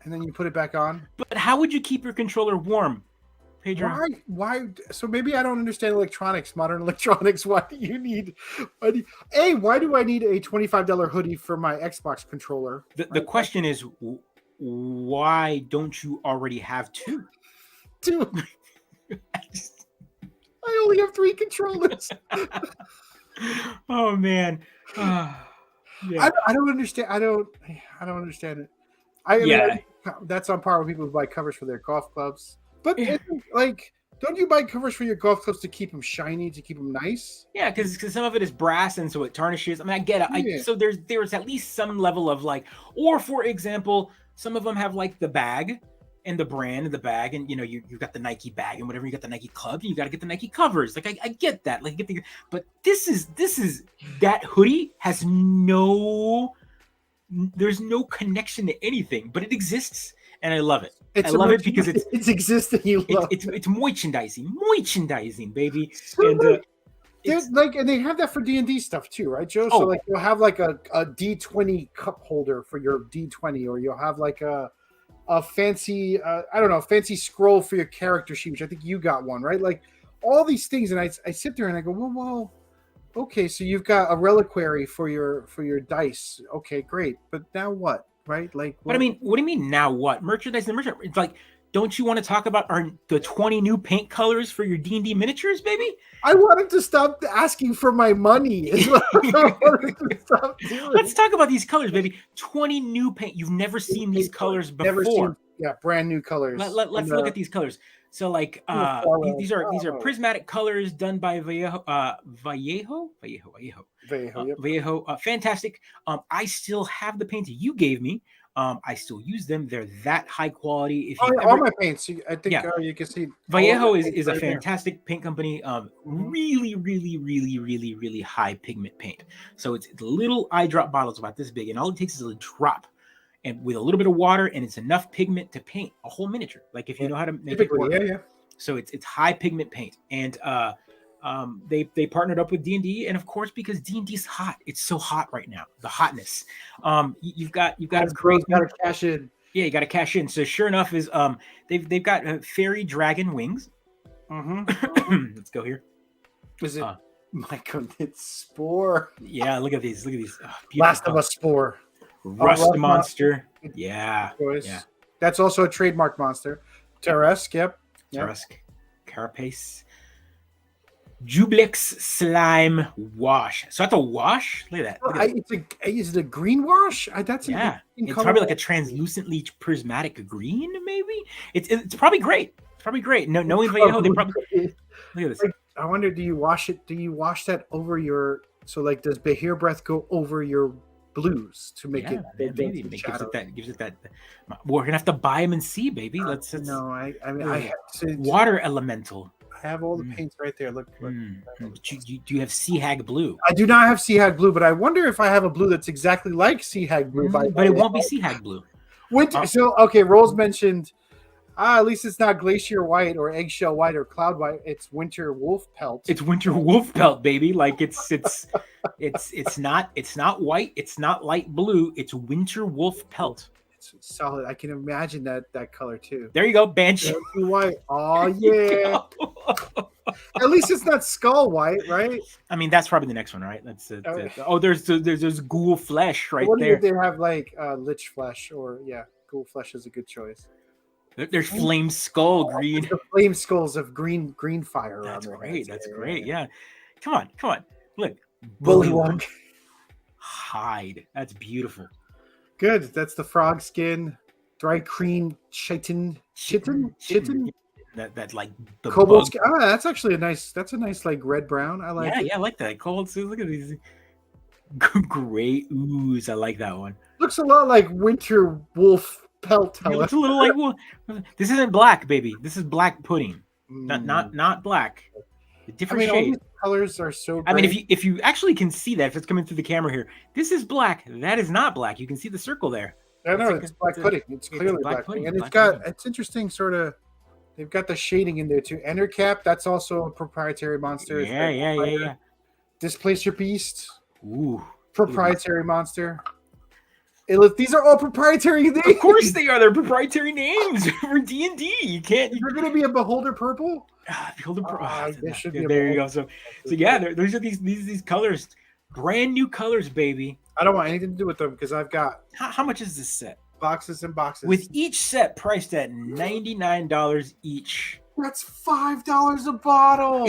And then you put it back on. But how would you keep your controller warm, Pedro? Why? So maybe I don't understand electronics, modern electronics. Why do you need? Why do I need a $25 hoodie for my Xbox controller? The question is, why don't you already have two? Dude, I only have 3 controllers. Oh man, yeah. I don't understand. I don't understand it. I mean, that's on par with people who buy covers for their golf clubs. But like, don't you buy covers for your golf clubs to keep them shiny, to keep them nice? Yeah, because some of it is brass and so it tarnishes. I mean, I get it. So there's at least some level of like, or for example, some of them have like the bag and the brand and the bag, and you've got the Nike bag and whatever, you got the Nike clubs, and you got to get the Nike covers. Like I get that. Like but this is that hoodie has there's no connection to anything, but it exists, and I love it. I love it because it's existing. You love it. It's merchandising, baby. So and and they have that for D&D stuff too, right, Joe? So like you'll have like a D20 cup holder for your D20, or you'll have like a fancy fancy scroll for your character sheet, which I think you got one, right? Like all these things, and I sit there and I go, well, okay, so you've got a reliquary for your dice. Okay, great, but now what, right? Like, what do you mean now what? Merchandise. It's like, don't you want to talk about the 20 new paint colors for your D&D miniatures, baby? I wanted to stop asking for my money. Is what I wanted to stop doing. Let's talk about these colors, baby. 20 new paint. You've never seen these colors before. Never seen, brand new colors. Let's look at these colors. So like these are prismatic colors done by Vallejo. Fantastic. I still have the paints you gave me. I still use them. They're that high quality. If all my paints, I think you can see Vallejo is a fantastic paint company. Really, really, really, really, really high pigment paint. So it's little eye drop bottles about this big, and all it takes is a drop, and with a little bit of water, and it's enough pigment to paint a whole miniature. Like if you know how to make it work. Yeah. So it's high pigment paint, and they partnered up with D&D, and of course because D&D is hot, it's so hot right now. The hotness. You've got to cash in. Yeah, you got to cash in. So sure enough, is they've got fairy dragon wings. Let's go here. Is it? My goodness, Spore. Yeah, look at these. Last of Us Spore. Rust monster. Yeah. That's also a trademark monster. Teresk. Yep. Teresk. Carapace. Jublex slime wash. So that's a wash. Look at that. Is it a green wash? That's it's probably like a translucently prismatic green. Maybe it's probably great. It's probably great. No, knowing Vallejo, they probably look at this. I wonder, do you wash it? Do you wash that over your? So like, does Behir breath go over your blues to make it? Maybe gives it that. We're gonna have to buy them and see, baby. I water elemental. I have all the paints right there. Look. Do you have Sea Hag blue? I do not have Sea Hag blue, but I wonder if I have a blue that's exactly like Sea Hag blue. But it won't be Sea Hag blue. So okay, Rolls mentioned. At least it's not glacier white or eggshell white or cloud white. It's winter wolf pelt. It's winter wolf pelt, baby. Like it's not white. It's not light blue. It's winter wolf pelt. It's solid. I can imagine that color too. There you go, bench. White. Oh yeah. At least it's not skull white, right? I mean, that's probably the next one, right? That's there's ghoul flesh right there. If they have like lich flesh, or ghoul flesh is a good choice. There's flame skull green. The flame skulls of green fire. That's great. That's great. Yeah. Come on. Look. Bullywug. Hide. That's beautiful. Good. That's the frog skin. Dry cream chitin. that like the Cobalt. bug. That's actually a nice. That's a nice like red brown. I like Yeah, it. yeah, I like that. Cobalt. Look at these gray ooze. I like that one. Looks a lot like winter wolf pelt. It looks a little like, well, this isn't black, baby. This is black pudding. Not black. A different all shade. these colors are so great. I mean, if you actually can see that, if it's coming through the camera here, this is black. That is not black. You can see the circle there. I know it's black pudding. It's clearly black pudding, and it's interesting. Sort of, they've got the shading in there too. Endercap, that's also a proprietary monster. Yeah. Displacer Beast. Ooh, proprietary monster. These are all proprietary names. Of course they are. They're proprietary names for D&D. You can't. They're going to be a Beholder Purple. Beholder Purple. There you go. So yeah, those are these colors, brand new colors, baby. I don't want anything to do with them because I've got. How much is this set? Boxes and boxes. With each set priced at $99 each. That's $5 a bottle.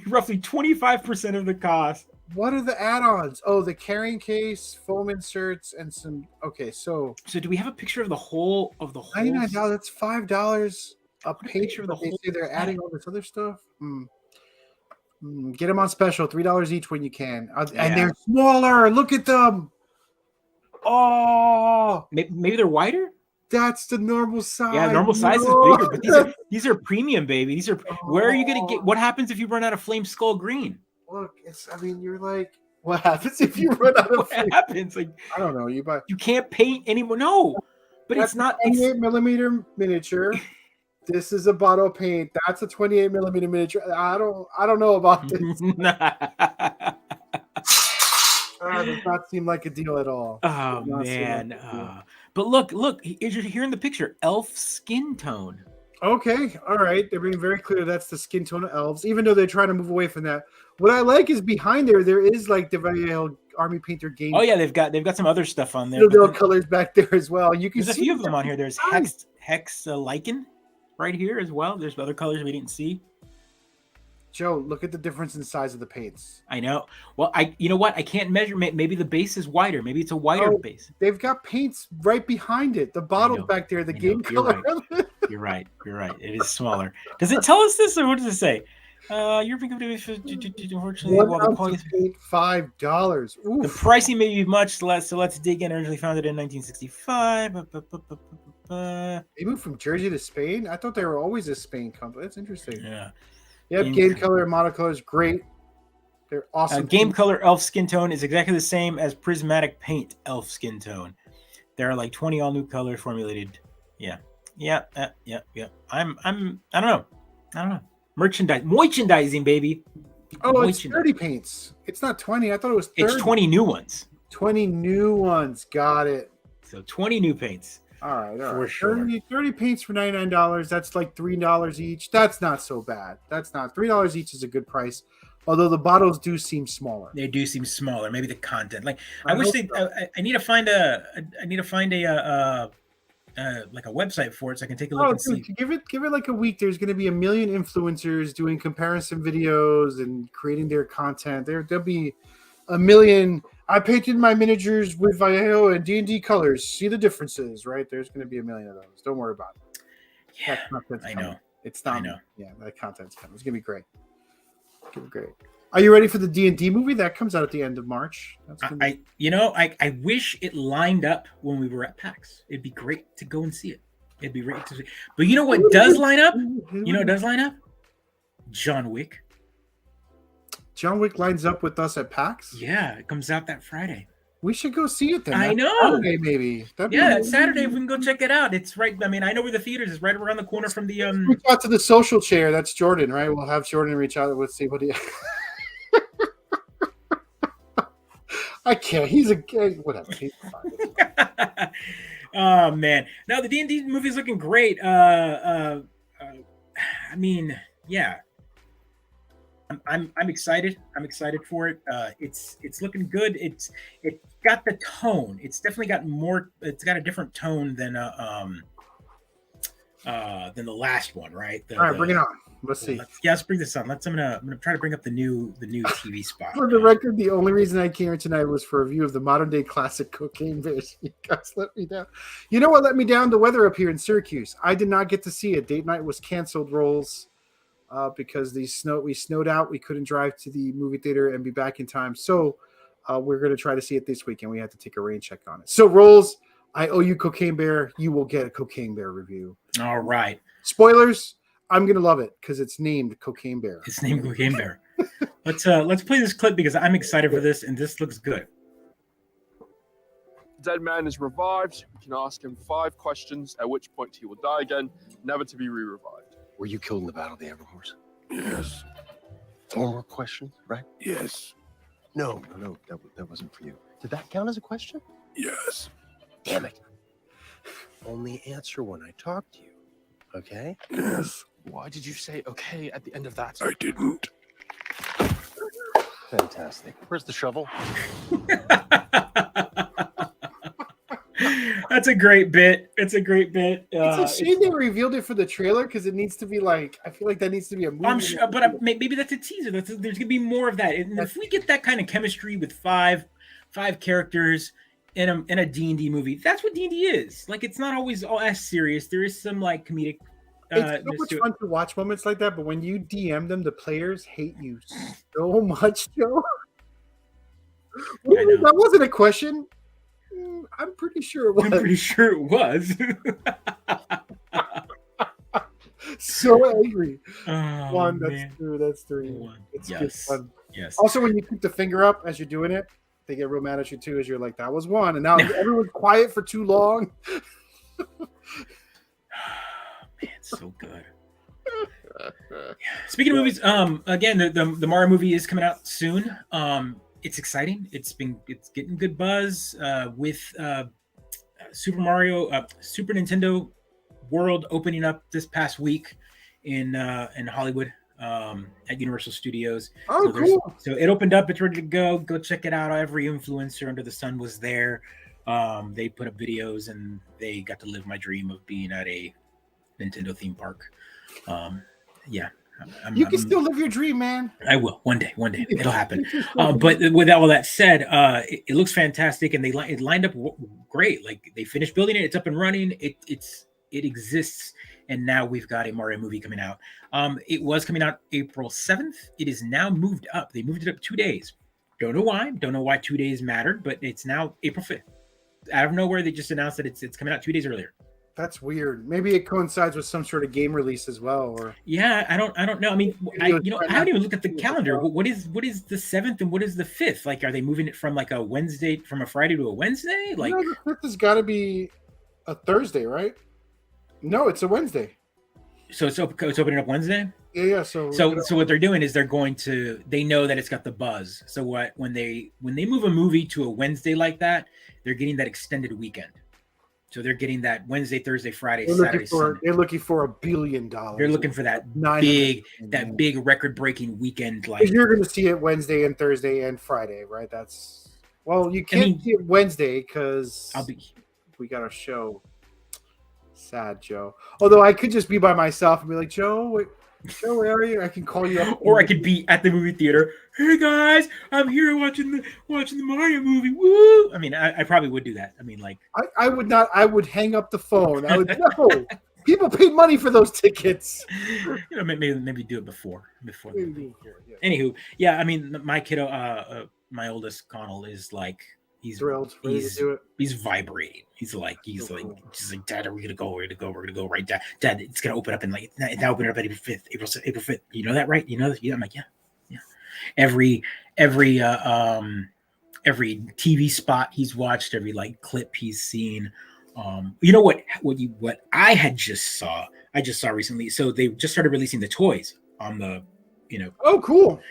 Roughly 25% of the cost. What are the add-ons? Oh, the carrying case, foam inserts, and some. Okay, so do we have a picture of the whole $99? That's $5 a picture of the whole. They're adding all this other stuff. Get them on special, $3 each when you can, and they're smaller. Look at them. Oh, maybe they're wider. That's the normal size. Yeah, normal size is bigger, but these are premium, baby. These are. Where are you gonna get? What happens if you run out of Flame Skull Green? Look, you're like, what happens if you run out of? What happens? Like, I don't know. You can't paint anymore. No, but it's not 28 millimeter miniature. This is a bottle of paint. That's a 28 millimeter miniature. I don't know about this. Does not seem like a deal at all. Oh man! But look! You're hearing the picture. Elf skin tone. Okay, all right. They're being very clear that's the skin tone of elves, even though they're trying to move away from that. What I like is behind there is like the Vallejo Army Painter game. Oh yeah, they've got some other stuff on there. Little colors back there as well. You can there's a few of them on here. There's Hex Lichen right here as well. There's other colors we didn't see. Joe, look at the difference in size of the paints. I know. Well, you know what? I can't measure. Maybe the base is wider. Maybe it's a wider base. They've got paints right behind it. The bottle's back there. The game color. You're right. It is smaller. Does it tell us this, or what does it say? Unfortunately, $5. The pricing may be much less, so let's dig in. Originally founded in 1965. They moved from Jersey to Spain? I thought they were always a Spain company. That's interesting. Yeah. Yep, game color and monocolor is great. They're awesome. Game color elf skin tone is exactly the same as prismatic paint elf skin tone. There are like 20 all new colors formulated. Yeah. I don't know. Merchandising, baby. Oh, it's 30 paints. It's not 20. I thought it was 30. It's 20 new ones. 20 new ones. Got it. So 20 new paints. All right. For sure. 30 paints for $99. That's like $3 each. That's not so bad. That's not $3 each is a good price. Although the bottles do seem smaller. They do seem smaller. Maybe the content. Like I wish they. I need to find a like a website for it so I can take a look and see. Give it like a week. There's going to be a million influencers doing comparison videos and creating their content. There'll be a million. I painted my miniatures with Vallejo and D&D colors. See the differences, right? There's going to be a million of those. Don't worry about it. Yeah, I know. It's not. I know. Yeah, that content's coming. It's going to be great. It's going to be great. Are you ready for the D&D movie that comes out at the end of March? I wish it lined up when we were at PAX. It'd be great to go and see it. It'd be great to see. But you know what does line up? John Wick. John Wick lines up with us at PAX? Yeah, it comes out that Friday. We should go see it then. I know. Saturday, maybe. It's Saturday. We can go check it out. It's right. I mean, I know where the theaters is. Right around the corner from the. Reach out to the social chair. That's Jordan, right? We'll have Jordan reach out. Let's see what he. I can't. He's a whatever. He's fine. Oh man! Now the D&D movie is looking great. I mean, yeah. I'm excited. I'm excited for it. It's looking good. It got the tone. It's definitely got more. It's got a different tone than the last one, right? All right, bring it on. Let's see. Let's bring this on. I'm gonna try to bring up the new TV spot. For the record, the only reason I came here tonight was for a view of the modern day classic Cocaine Bears. You guys let me down. You know what let me down? The weather up here in Syracuse. I did not get to see it. Date night was canceled, Rolls, because we snowed out. We couldn't drive to the movie theater and be back in time. So we're going to try to see it this weekend. We had to take a rain check on it. So Rolls, I owe you Cocaine Bear. You will get a Cocaine Bear review. All right. Spoilers. I'm gonna love it because it's named Cocaine Bear. It's named Cocaine Bear. Let's play this clip because I'm excited for this and this looks good. Dead man is revived. You can ask him 5 questions, at which point he will die again, never to be re-revived. Were you killed in the Battle of the Amber Horse? Yes. 4 more questions, right? Yes. No, that wasn't for you. Did that count as a question? Yes. Damn it. Only answer when I talk to you, okay? Yes. Why did you say okay at the end of that? I didn't. Fantastic. Where's the shovel? That's a great bit. It's a great bit. It's a shame they revealed it for the trailer because it needs to be like, I feel like that needs to be a movie. I'm sure, but maybe that's a teaser. There's gonna be more of that. And if we get that kind of chemistry with five characters in a D&D movie, that's what D&D is. Like, it's not always all as serious. There is some like comedic. It's so much fun to watch moments like that, but when you DM them, the players hate you so much, Joe. That wasn't a question. I'm pretty sure it was. I'm pretty sure it was. So angry. Oh, That's 2. That's 3. One. It's Yes. good fun. Yes. Also, when you keep the finger up as you're doing it, they get real mad at you too, as you're like, that was 1. And now everyone's quiet for too long. Man, so good. Speaking of movies, again, the Mario movie is coming out soon. It's exciting. It's getting good buzz with Super Nintendo World opening up this past week in Hollywood at Universal Studios. Oh, cool. So it opened up. It's ready to go. Go check it out. Every influencer under the sun was there. They put up videos and they got to live my dream of being at a Nintendo theme park. Yeah. You can still live your dream, man. I will one day. It'll happen. But with all that said, it looks fantastic, and it lined up great. Like, they finished building it, it's up and running. It exists, and now we've got a Mario movie coming out. It was coming out April 7th. It is now moved up. They moved it up 2 days. Don't know why. Don't know why 2 days mattered, but it's now April 5th. Out of nowhere, they just announced that it's coming out 2 days earlier. That's weird. Maybe it coincides with some sort of game release as well, or yeah, I don't know. I mean, I haven't even looked at the calendar. What is the 7th and what is the 5th? Like, are they moving it from like a Wednesday, from a Friday to a Wednesday? Like, the 5th has got to be a Thursday, right? No, it's a Wednesday. So it's opening up Wednesday. Yeah. So what they're doing is they know that it's got the buzz. So when they move a movie to a Wednesday like that, they're getting that extended weekend. So they're getting that Wednesday, Thursday, Friday, Saturday, Sunday. They're looking for $1 billion. They're looking for that big record-breaking weekend. Like, you're going to see it Wednesday and Thursday and Friday, right? You can't see it Wednesday because we got our show. Sad, Joe. Although I could just be by myself and be like, Joe, where are you? I can call you up. Or I could be at the movie theater. Hey guys, I'm here watching the Mario movie. Woo! I mean, I probably would do that. I mean, like, I would not. I would hang up the phone. I would no. People paid money for those tickets. Maybe do it before. Yeah. Anywho, yeah. I mean, my kiddo, my oldest Connell is like, he's thrilled. Ready to do it. He's vibrating. He's like, Dad, are we gonna go? We're gonna go, right? Dad, it's gonna open up now open it up at April 5th. You know that, right? You know that? Yeah. I'm like, yeah. Every TV spot he's watched, every like clip he's seen. You know what I just saw recently. So they just started releasing the toys on the, Oh, cool.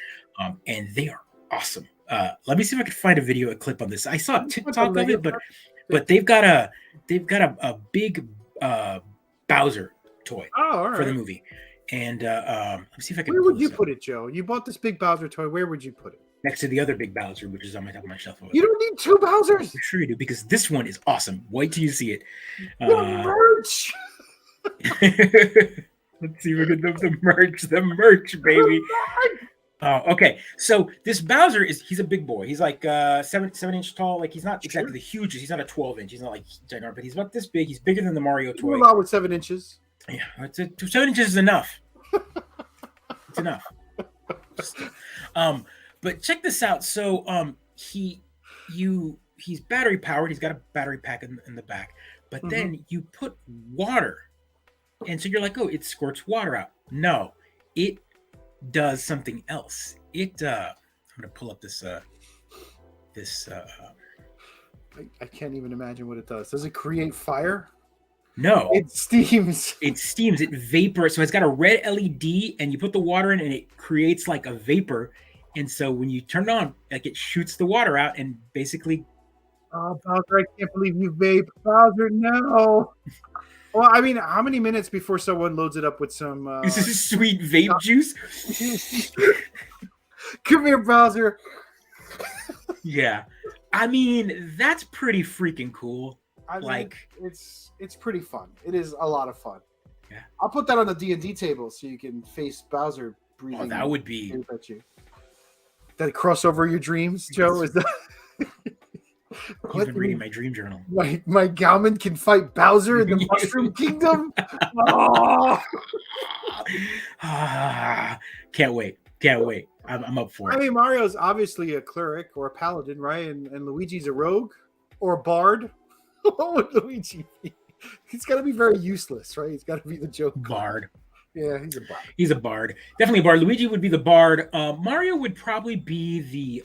And they are awesome. Let me see if I can find a clip on this. I saw a TikTok of it, but they've got a big Bowser toy for the movie. And let me see if I can. Where would you put it, Joe? You bought this big Bowser toy. Where would you put it? Next to the other big Bowser, which is on my top of my shelf. You don't need 2 Bowsers. I'm sure you do, because this one is awesome. Wait till you see it. Merch. Let's see if we can do the merch, baby. Oh, okay. So this Bowser he's a big boy. He's like 7 inch tall. Like he's not exactly the hugest. He's not a 12 inch. He's not like giant, but he's about this big. He's bigger than the Mario toy. A lot with 7 inches. Yeah, 7 inches is enough. It's enough. But check this out. So he's battery powered. He's got a battery pack in the back. But then you put water, and so you're like, oh, it squirts water out. No, it does something else. I'm gonna pull up this I can't even imagine what it does. Does it create fire? No, it steams. It vapor. So it's got a red LED, and you put the water in, and it creates like a vapor. And so when you turn it on, like it shoots the water out, and basically. Oh, Bowser! I can't believe you vape, Bowser. No. Well, I mean, how many minutes before someone loads it up with some this is sweet vape juice? Come here, Bowser. Yeah, I mean that's pretty freaking cool. I mean, like it's pretty fun. It is a lot of fun. Yeah, I'll put that on the D&D table so you can face Bowser breathing. Oh, that would be. At you. That cross over your dreams, Joe. Is that? You've been reading my dream journal. My Galman can fight Bowser in the Mushroom Kingdom. Oh. Can't wait. I'm up for it. I mean, Mario's obviously a cleric or a paladin, right? And Luigi's a rogue or a bard. What would Luigi be? He's got to be very useless, right? He's got to be the joke bard. Yeah, he's a bard. He's a bard. Definitely a bard. Luigi would be the bard. Mario would probably be the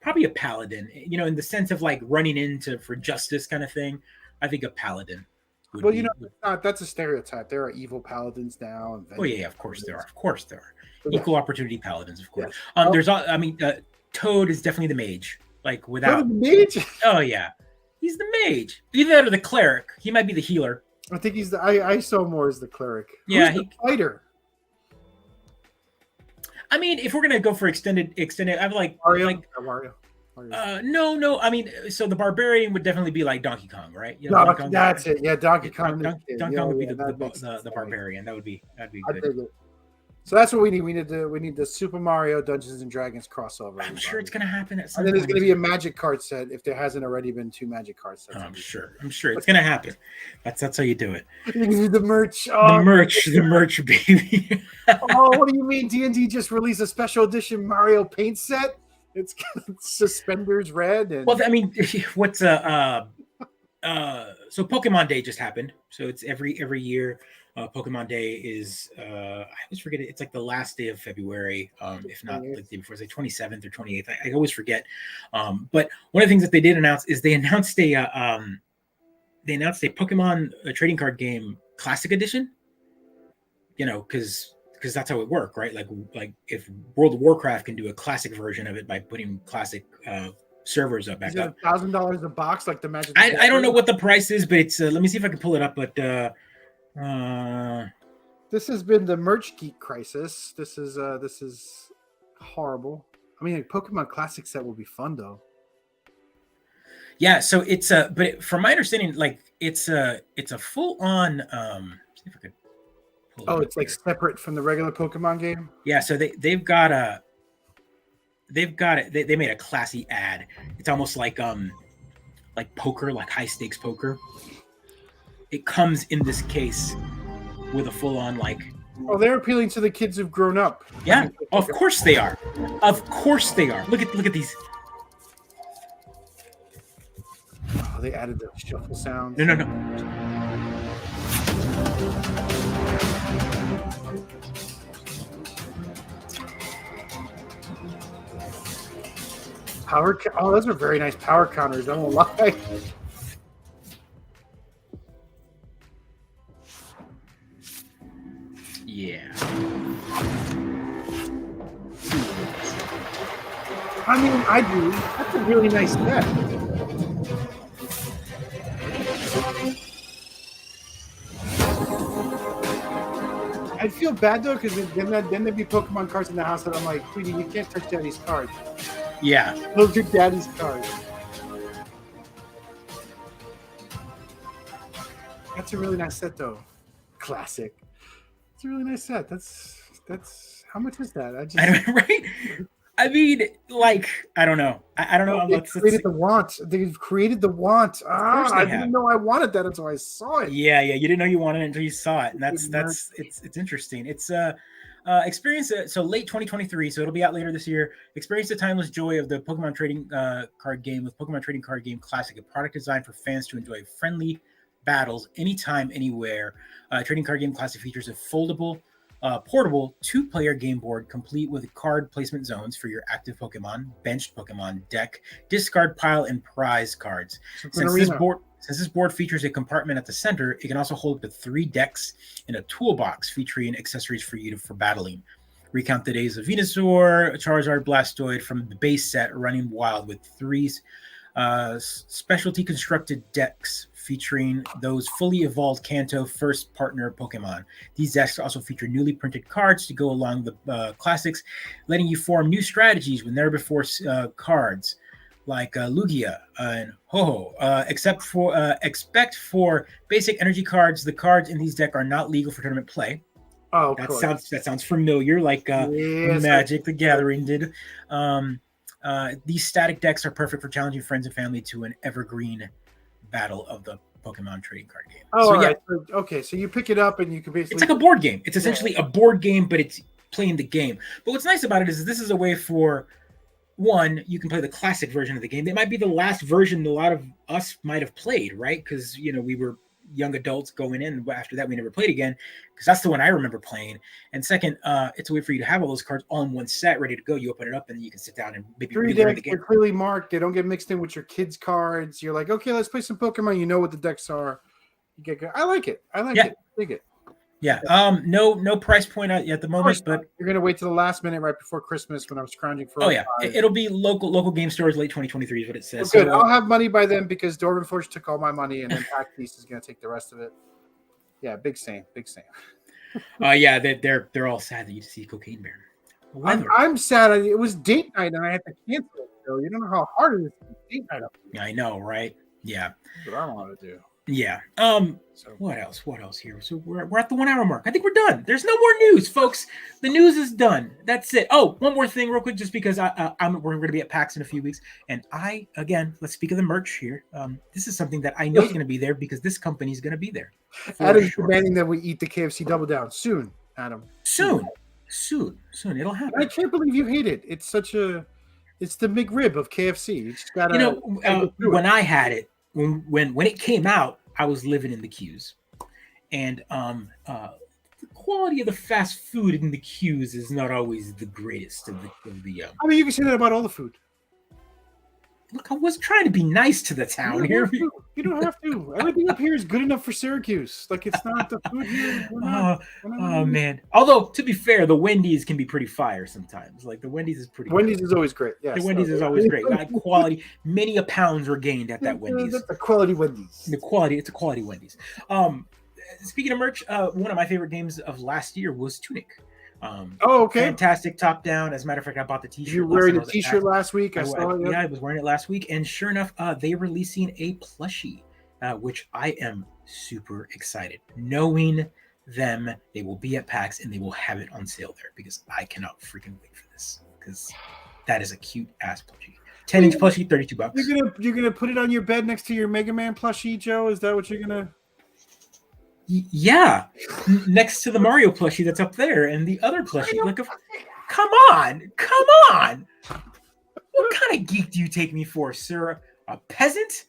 probably a paladin, you know, in the sense of like running into for justice kind of thing. I think a paladin. Well, you know, that's a stereotype. There are evil paladins now. And oh yeah, of course there are. Of course there are. Equal opportunity paladins, of course. Yeah. There's, I mean, Toad is definitely the mage. Like without the mage. Oh yeah, he's the mage. Either that or the cleric. He might be the healer. I think he's the. I saw more as the cleric. Yeah, Who's the fighter. I mean, if we're gonna go for extended, I'm like Mario. No. I mean, so the barbarian would definitely be like Donkey Kong, right? You know, Donkey Kong, that's it. Yeah, Donkey Kong. Donkey Kong would be the barbarian. That'd be good. So that's what we need. We need the Super Mario Dungeons and Dragons crossover. I'm sure it's gonna happen at some And then there's point. gonna be a magic card set if there hasn't already been 2 magic card sets. I'm sure it's gonna happen. That's how you do it. The merch. The merch, baby. Oh, what do you mean? D&D just released a special edition Mario paint set. It's got suspenders red. And... Well, I mean, what's so Pokemon Day just happened. So it's every year. Pokemon Day is I always forget it. It's like the last day of February, if not like the day before. It's like 27th or 28th. I always forget. But one of the things that they did announce is they announced a Pokemon trading card game Classic Edition. You know, because that's how it worked, right? Like if World of Warcraft can do a classic version of it by putting classic servers up back up. $1,000 a box, like the Magic. I don't know what the price is, but it's let me see if I can pull it up. But this has been the merch geek crisis. This is horrible. I mean, a Pokemon Classic set will be fun though. Yeah, so it's but from my understanding, like it's a full on. See if I could. Oh, it's like separate from the regular Pokemon game. Yeah, so they've got it. They made a classy ad. It's almost like poker, like high stakes poker. It comes in this case with a full on like. Oh, they're appealing to the kids who've grown up. Yeah, of course they are. Of course they are. Look at these. Oh, they added the shuffle sounds. No. Oh, those are very nice power counters. I won't lie. Yeah. I mean, I do. That's a really nice set. I'd feel bad though, because then there'd be Pokemon cards in the house that I'm like, Queenie, you can't touch Daddy's cards. Yeah. Those are Daddy's cards. That's a really nice set though. Classic. It's a really nice set. That's how much is that? I don't, right? I mean, like, I don't know. I don't know. They created the want. They've created the want. I didn't know I wanted that until I saw it. Yeah. You didn't know you wanted it until you saw it, and it's interesting. It's experience. So late 2023. So it'll be out later this year. Experience the timeless joy of the Pokemon trading card game with Pokemon Trading Card Game Classic, a product designed for fans to enjoy friendly battles anytime, anywhere. Trading Card Game Classic features a foldable, portable 2-player game board complete with card placement zones for your active Pokemon, benched Pokemon, deck, discard pile, and prize cards. Since this board features a compartment at the center, it can also hold up to 3 decks in a toolbox featuring accessories for you for battling. Recount the days of Venusaur, Charizard, Blastoise from the base set running wild with 3 specialty constructed decks featuring those fully evolved Kanto first partner Pokemon. These decks also feature newly printed cards to go along the classics, letting you form new strategies with never before cards like Lugia and Ho-Ho. Expect for basic energy cards. The cards in these decks are not legal for tournament play. Oh, that sounds familiar, like Magic the Gathering did. These static decks are perfect for challenging friends and family to an evergreen battle of the Pokemon trading card game. Oh, right. Okay, so you pick it up and you can basically... It's like a board game. It's essentially a board game, but it's playing the game. But what's nice about it is this is a way for, one, you can play the classic version of the game. It might be the last version a lot of us might have played, right? Because, we were young adults going in. After that, we never played again because that's the one I remember playing. And second, it's a way for you to have all those cards all in one set ready to go. You open it up and then you can sit down and maybe read the game. They're clearly marked. They don't get mixed in with your kids' cards. You're like, okay, let's play some Pokemon. You know what the decks are. You get good. I like it. I dig it. Yeah. No price point at the moment, but you're gonna wait to the last minute right before Christmas when I was scrounging for. Oh yeah, it'll be local game stores late 2023 is what it says. Well, good. So, I'll have money by then because Dorman Forge took all my money, and then Pack Beast is gonna take the rest of it. Yeah, big Sam. Yeah, they're all sad that you see Cocaine Bear. I'm sad. It was date night, and I had to cancel it. So you don't know how hard it is to date night up here. I know, right? Yeah. That's what I want to do. Yeah. So what else here? So we're at the 1 hour mark. I think we're done. There's no more news, folks. The news is done. That's it. Oh, one more thing real quick, just because we're going to be at PAX in a few weeks. And let's speak of the merch here. This is something that I know is going to be there because this company is going to be there. Adam's demanding that we eat the KFC Double Down soon, Adam. Soon. It'll happen. I can't believe you hate it. It's the McRib of KFC. You just gotta when I had it, when it came out, I was living in the queues, and the quality of the fast food in the queues is not always the greatest of the. I mean, you can say that about all the food. Look, I was trying to be nice to the town here. You don't have to. Everything up here is good enough for Syracuse. Like, it's not the food here. Oh man! Although to be fair, the Wendy's can be pretty fire sometimes. Like the Wendy's is pretty. Wendy's is always great. Yes, the Wendy's is always great. Like quality, many a pounds were gained at that Wendy's. That's a quality Wendy's. It's a quality Wendy's. Speaking of merch, one of my favorite games of last year was Tunic. Okay. Fantastic top down. As a matter of fact, I bought the t-shirt. You were wearing the t-shirt last week. I saw it. Yeah, I was wearing it last week. And sure enough, they're releasing a plushie, which I am super excited. Knowing them, they will be at PAX and they will have it on sale there because I cannot freaking wait for this because that is a cute ass plushie. 10-inch plushie, $32. You're gonna put it on your bed next to your Mega Man plushie, Joe? Is that what you're gonna? Yeah, next to the Mario plushie that's up there and the other plushie. Come on! What kind of geek do you take me for, sir? A peasant?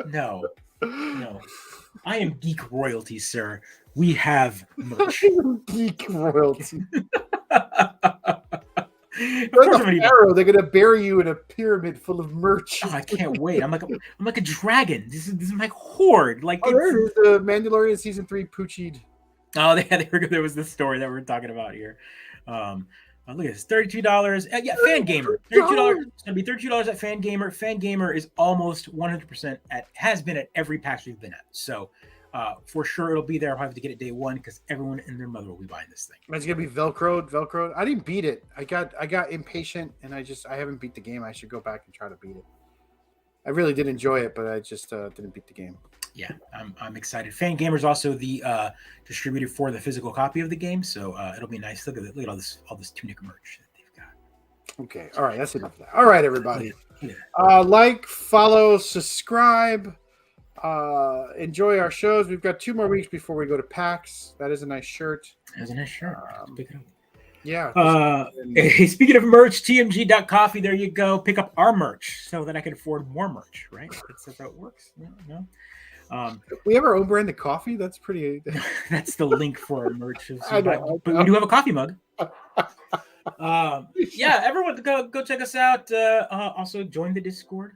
No. I am geek royalty, sir. We have merch. Geek royalty. They're gonna bury you in a pyramid full of merch. Oh, I can't wait. I'm like a dragon. This is my horde. Like there's the Mandalorian season 3 Poochied. Oh, there was this story that we're talking about here. Look at this, $32. Yeah, Fan Gamer. $32. It's gonna be $32 at Fan Gamer. Fan Gamer is almost 100% has been at every PAX we've been at. So. For sure, it'll be there. I'll have to get it day one because everyone and their mother will be buying this thing. It's gonna be Velcroed. I didn't beat it. I got impatient and I haven't beat the game. I should go back and try to beat it. I really did enjoy it, but I just didn't beat the game. Yeah, I'm excited. Fan Gamer's also the distributor for the physical copy of the game, so it'll be nice. Look at all this Tunic merch that they've got. Okay, all right, that's enough of that. All right, everybody, Yeah. like, follow, subscribe, enjoy our shows. We've got 2 more weeks before we go to PAX. That is a nice shirt. That's a nice shirt. Pick it up. Yeah. Speaking of merch, tmg.coffee. There you go. Pick up our merch so that I can afford more merch. Right? That's how it works. No. We have our own brand of coffee. That's pretty. That's the link for our merch. But we do have a coffee mug. Yeah, everyone go check us out. Also join the Discord.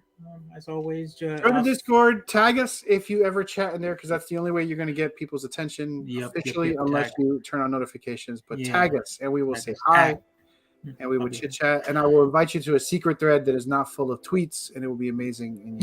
As always, join the Discord. Tag us if you ever chat in there, because that's the only way you're going to get people's attention officially, unless you turn on notifications. But tag us, and we will say hi. And we would chit chat, and I will invite you to a secret thread that is not full of tweets, and it will be amazing.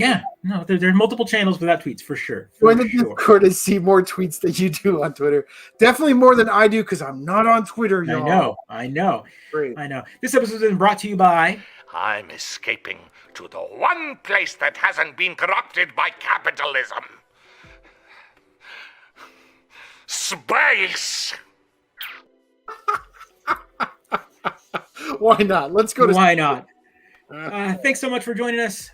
There's multiple channels without tweets for sure. Join the Discord and see more tweets than you do on Twitter. Definitely more than I do, because I'm not on Twitter, y'all. I know. Great. I know. This episode has been brought to you by. I'm escaping to the one place that hasn't been corrupted by capitalism. Space. Why not? Let's go to. Why not? Thanks so much for joining us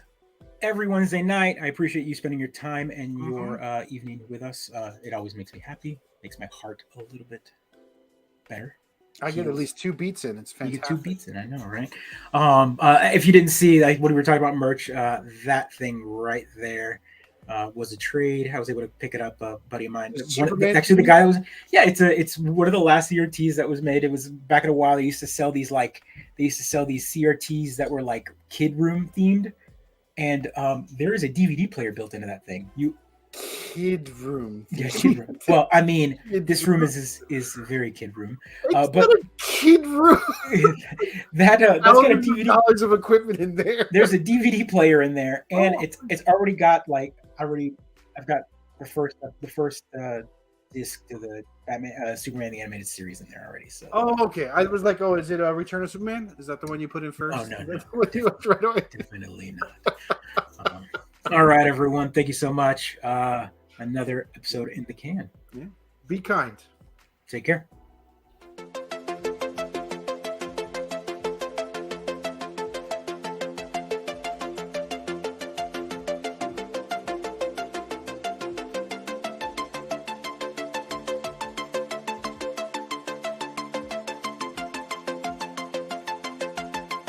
every Wednesday night. I appreciate you spending your time and your evening with us. It always makes me happy. Makes my heart a little bit better. I get at least 2 beats in. It's fantastic. You get 2 beats in. I know, right? If you didn't see, like when we were talking about merch, that thing right there was a trade. I was able to pick it up. A buddy of mine, actually, the guy was. Yeah, it's one of the last CRTs that was made. It was back in a while. They used to sell these CRTs that were like kid room themed, and there is a DVD player built into that thing. Kid room. Yeah, kid room. Well, I mean, this room is very kid room. But not a kid room. that's got a DVD. Dollars of equipment in there. There's a DVD player in there, and it's already got I've got the first disc to the Batman, Superman the Animated Series in there already. So. Oh, okay. I was like, is it Return of Superman? Is that the one you put in first? Oh no, right away? Definitely not. All right, everyone. Thank you so much. Another episode in the can. Yeah. Be kind. Take care.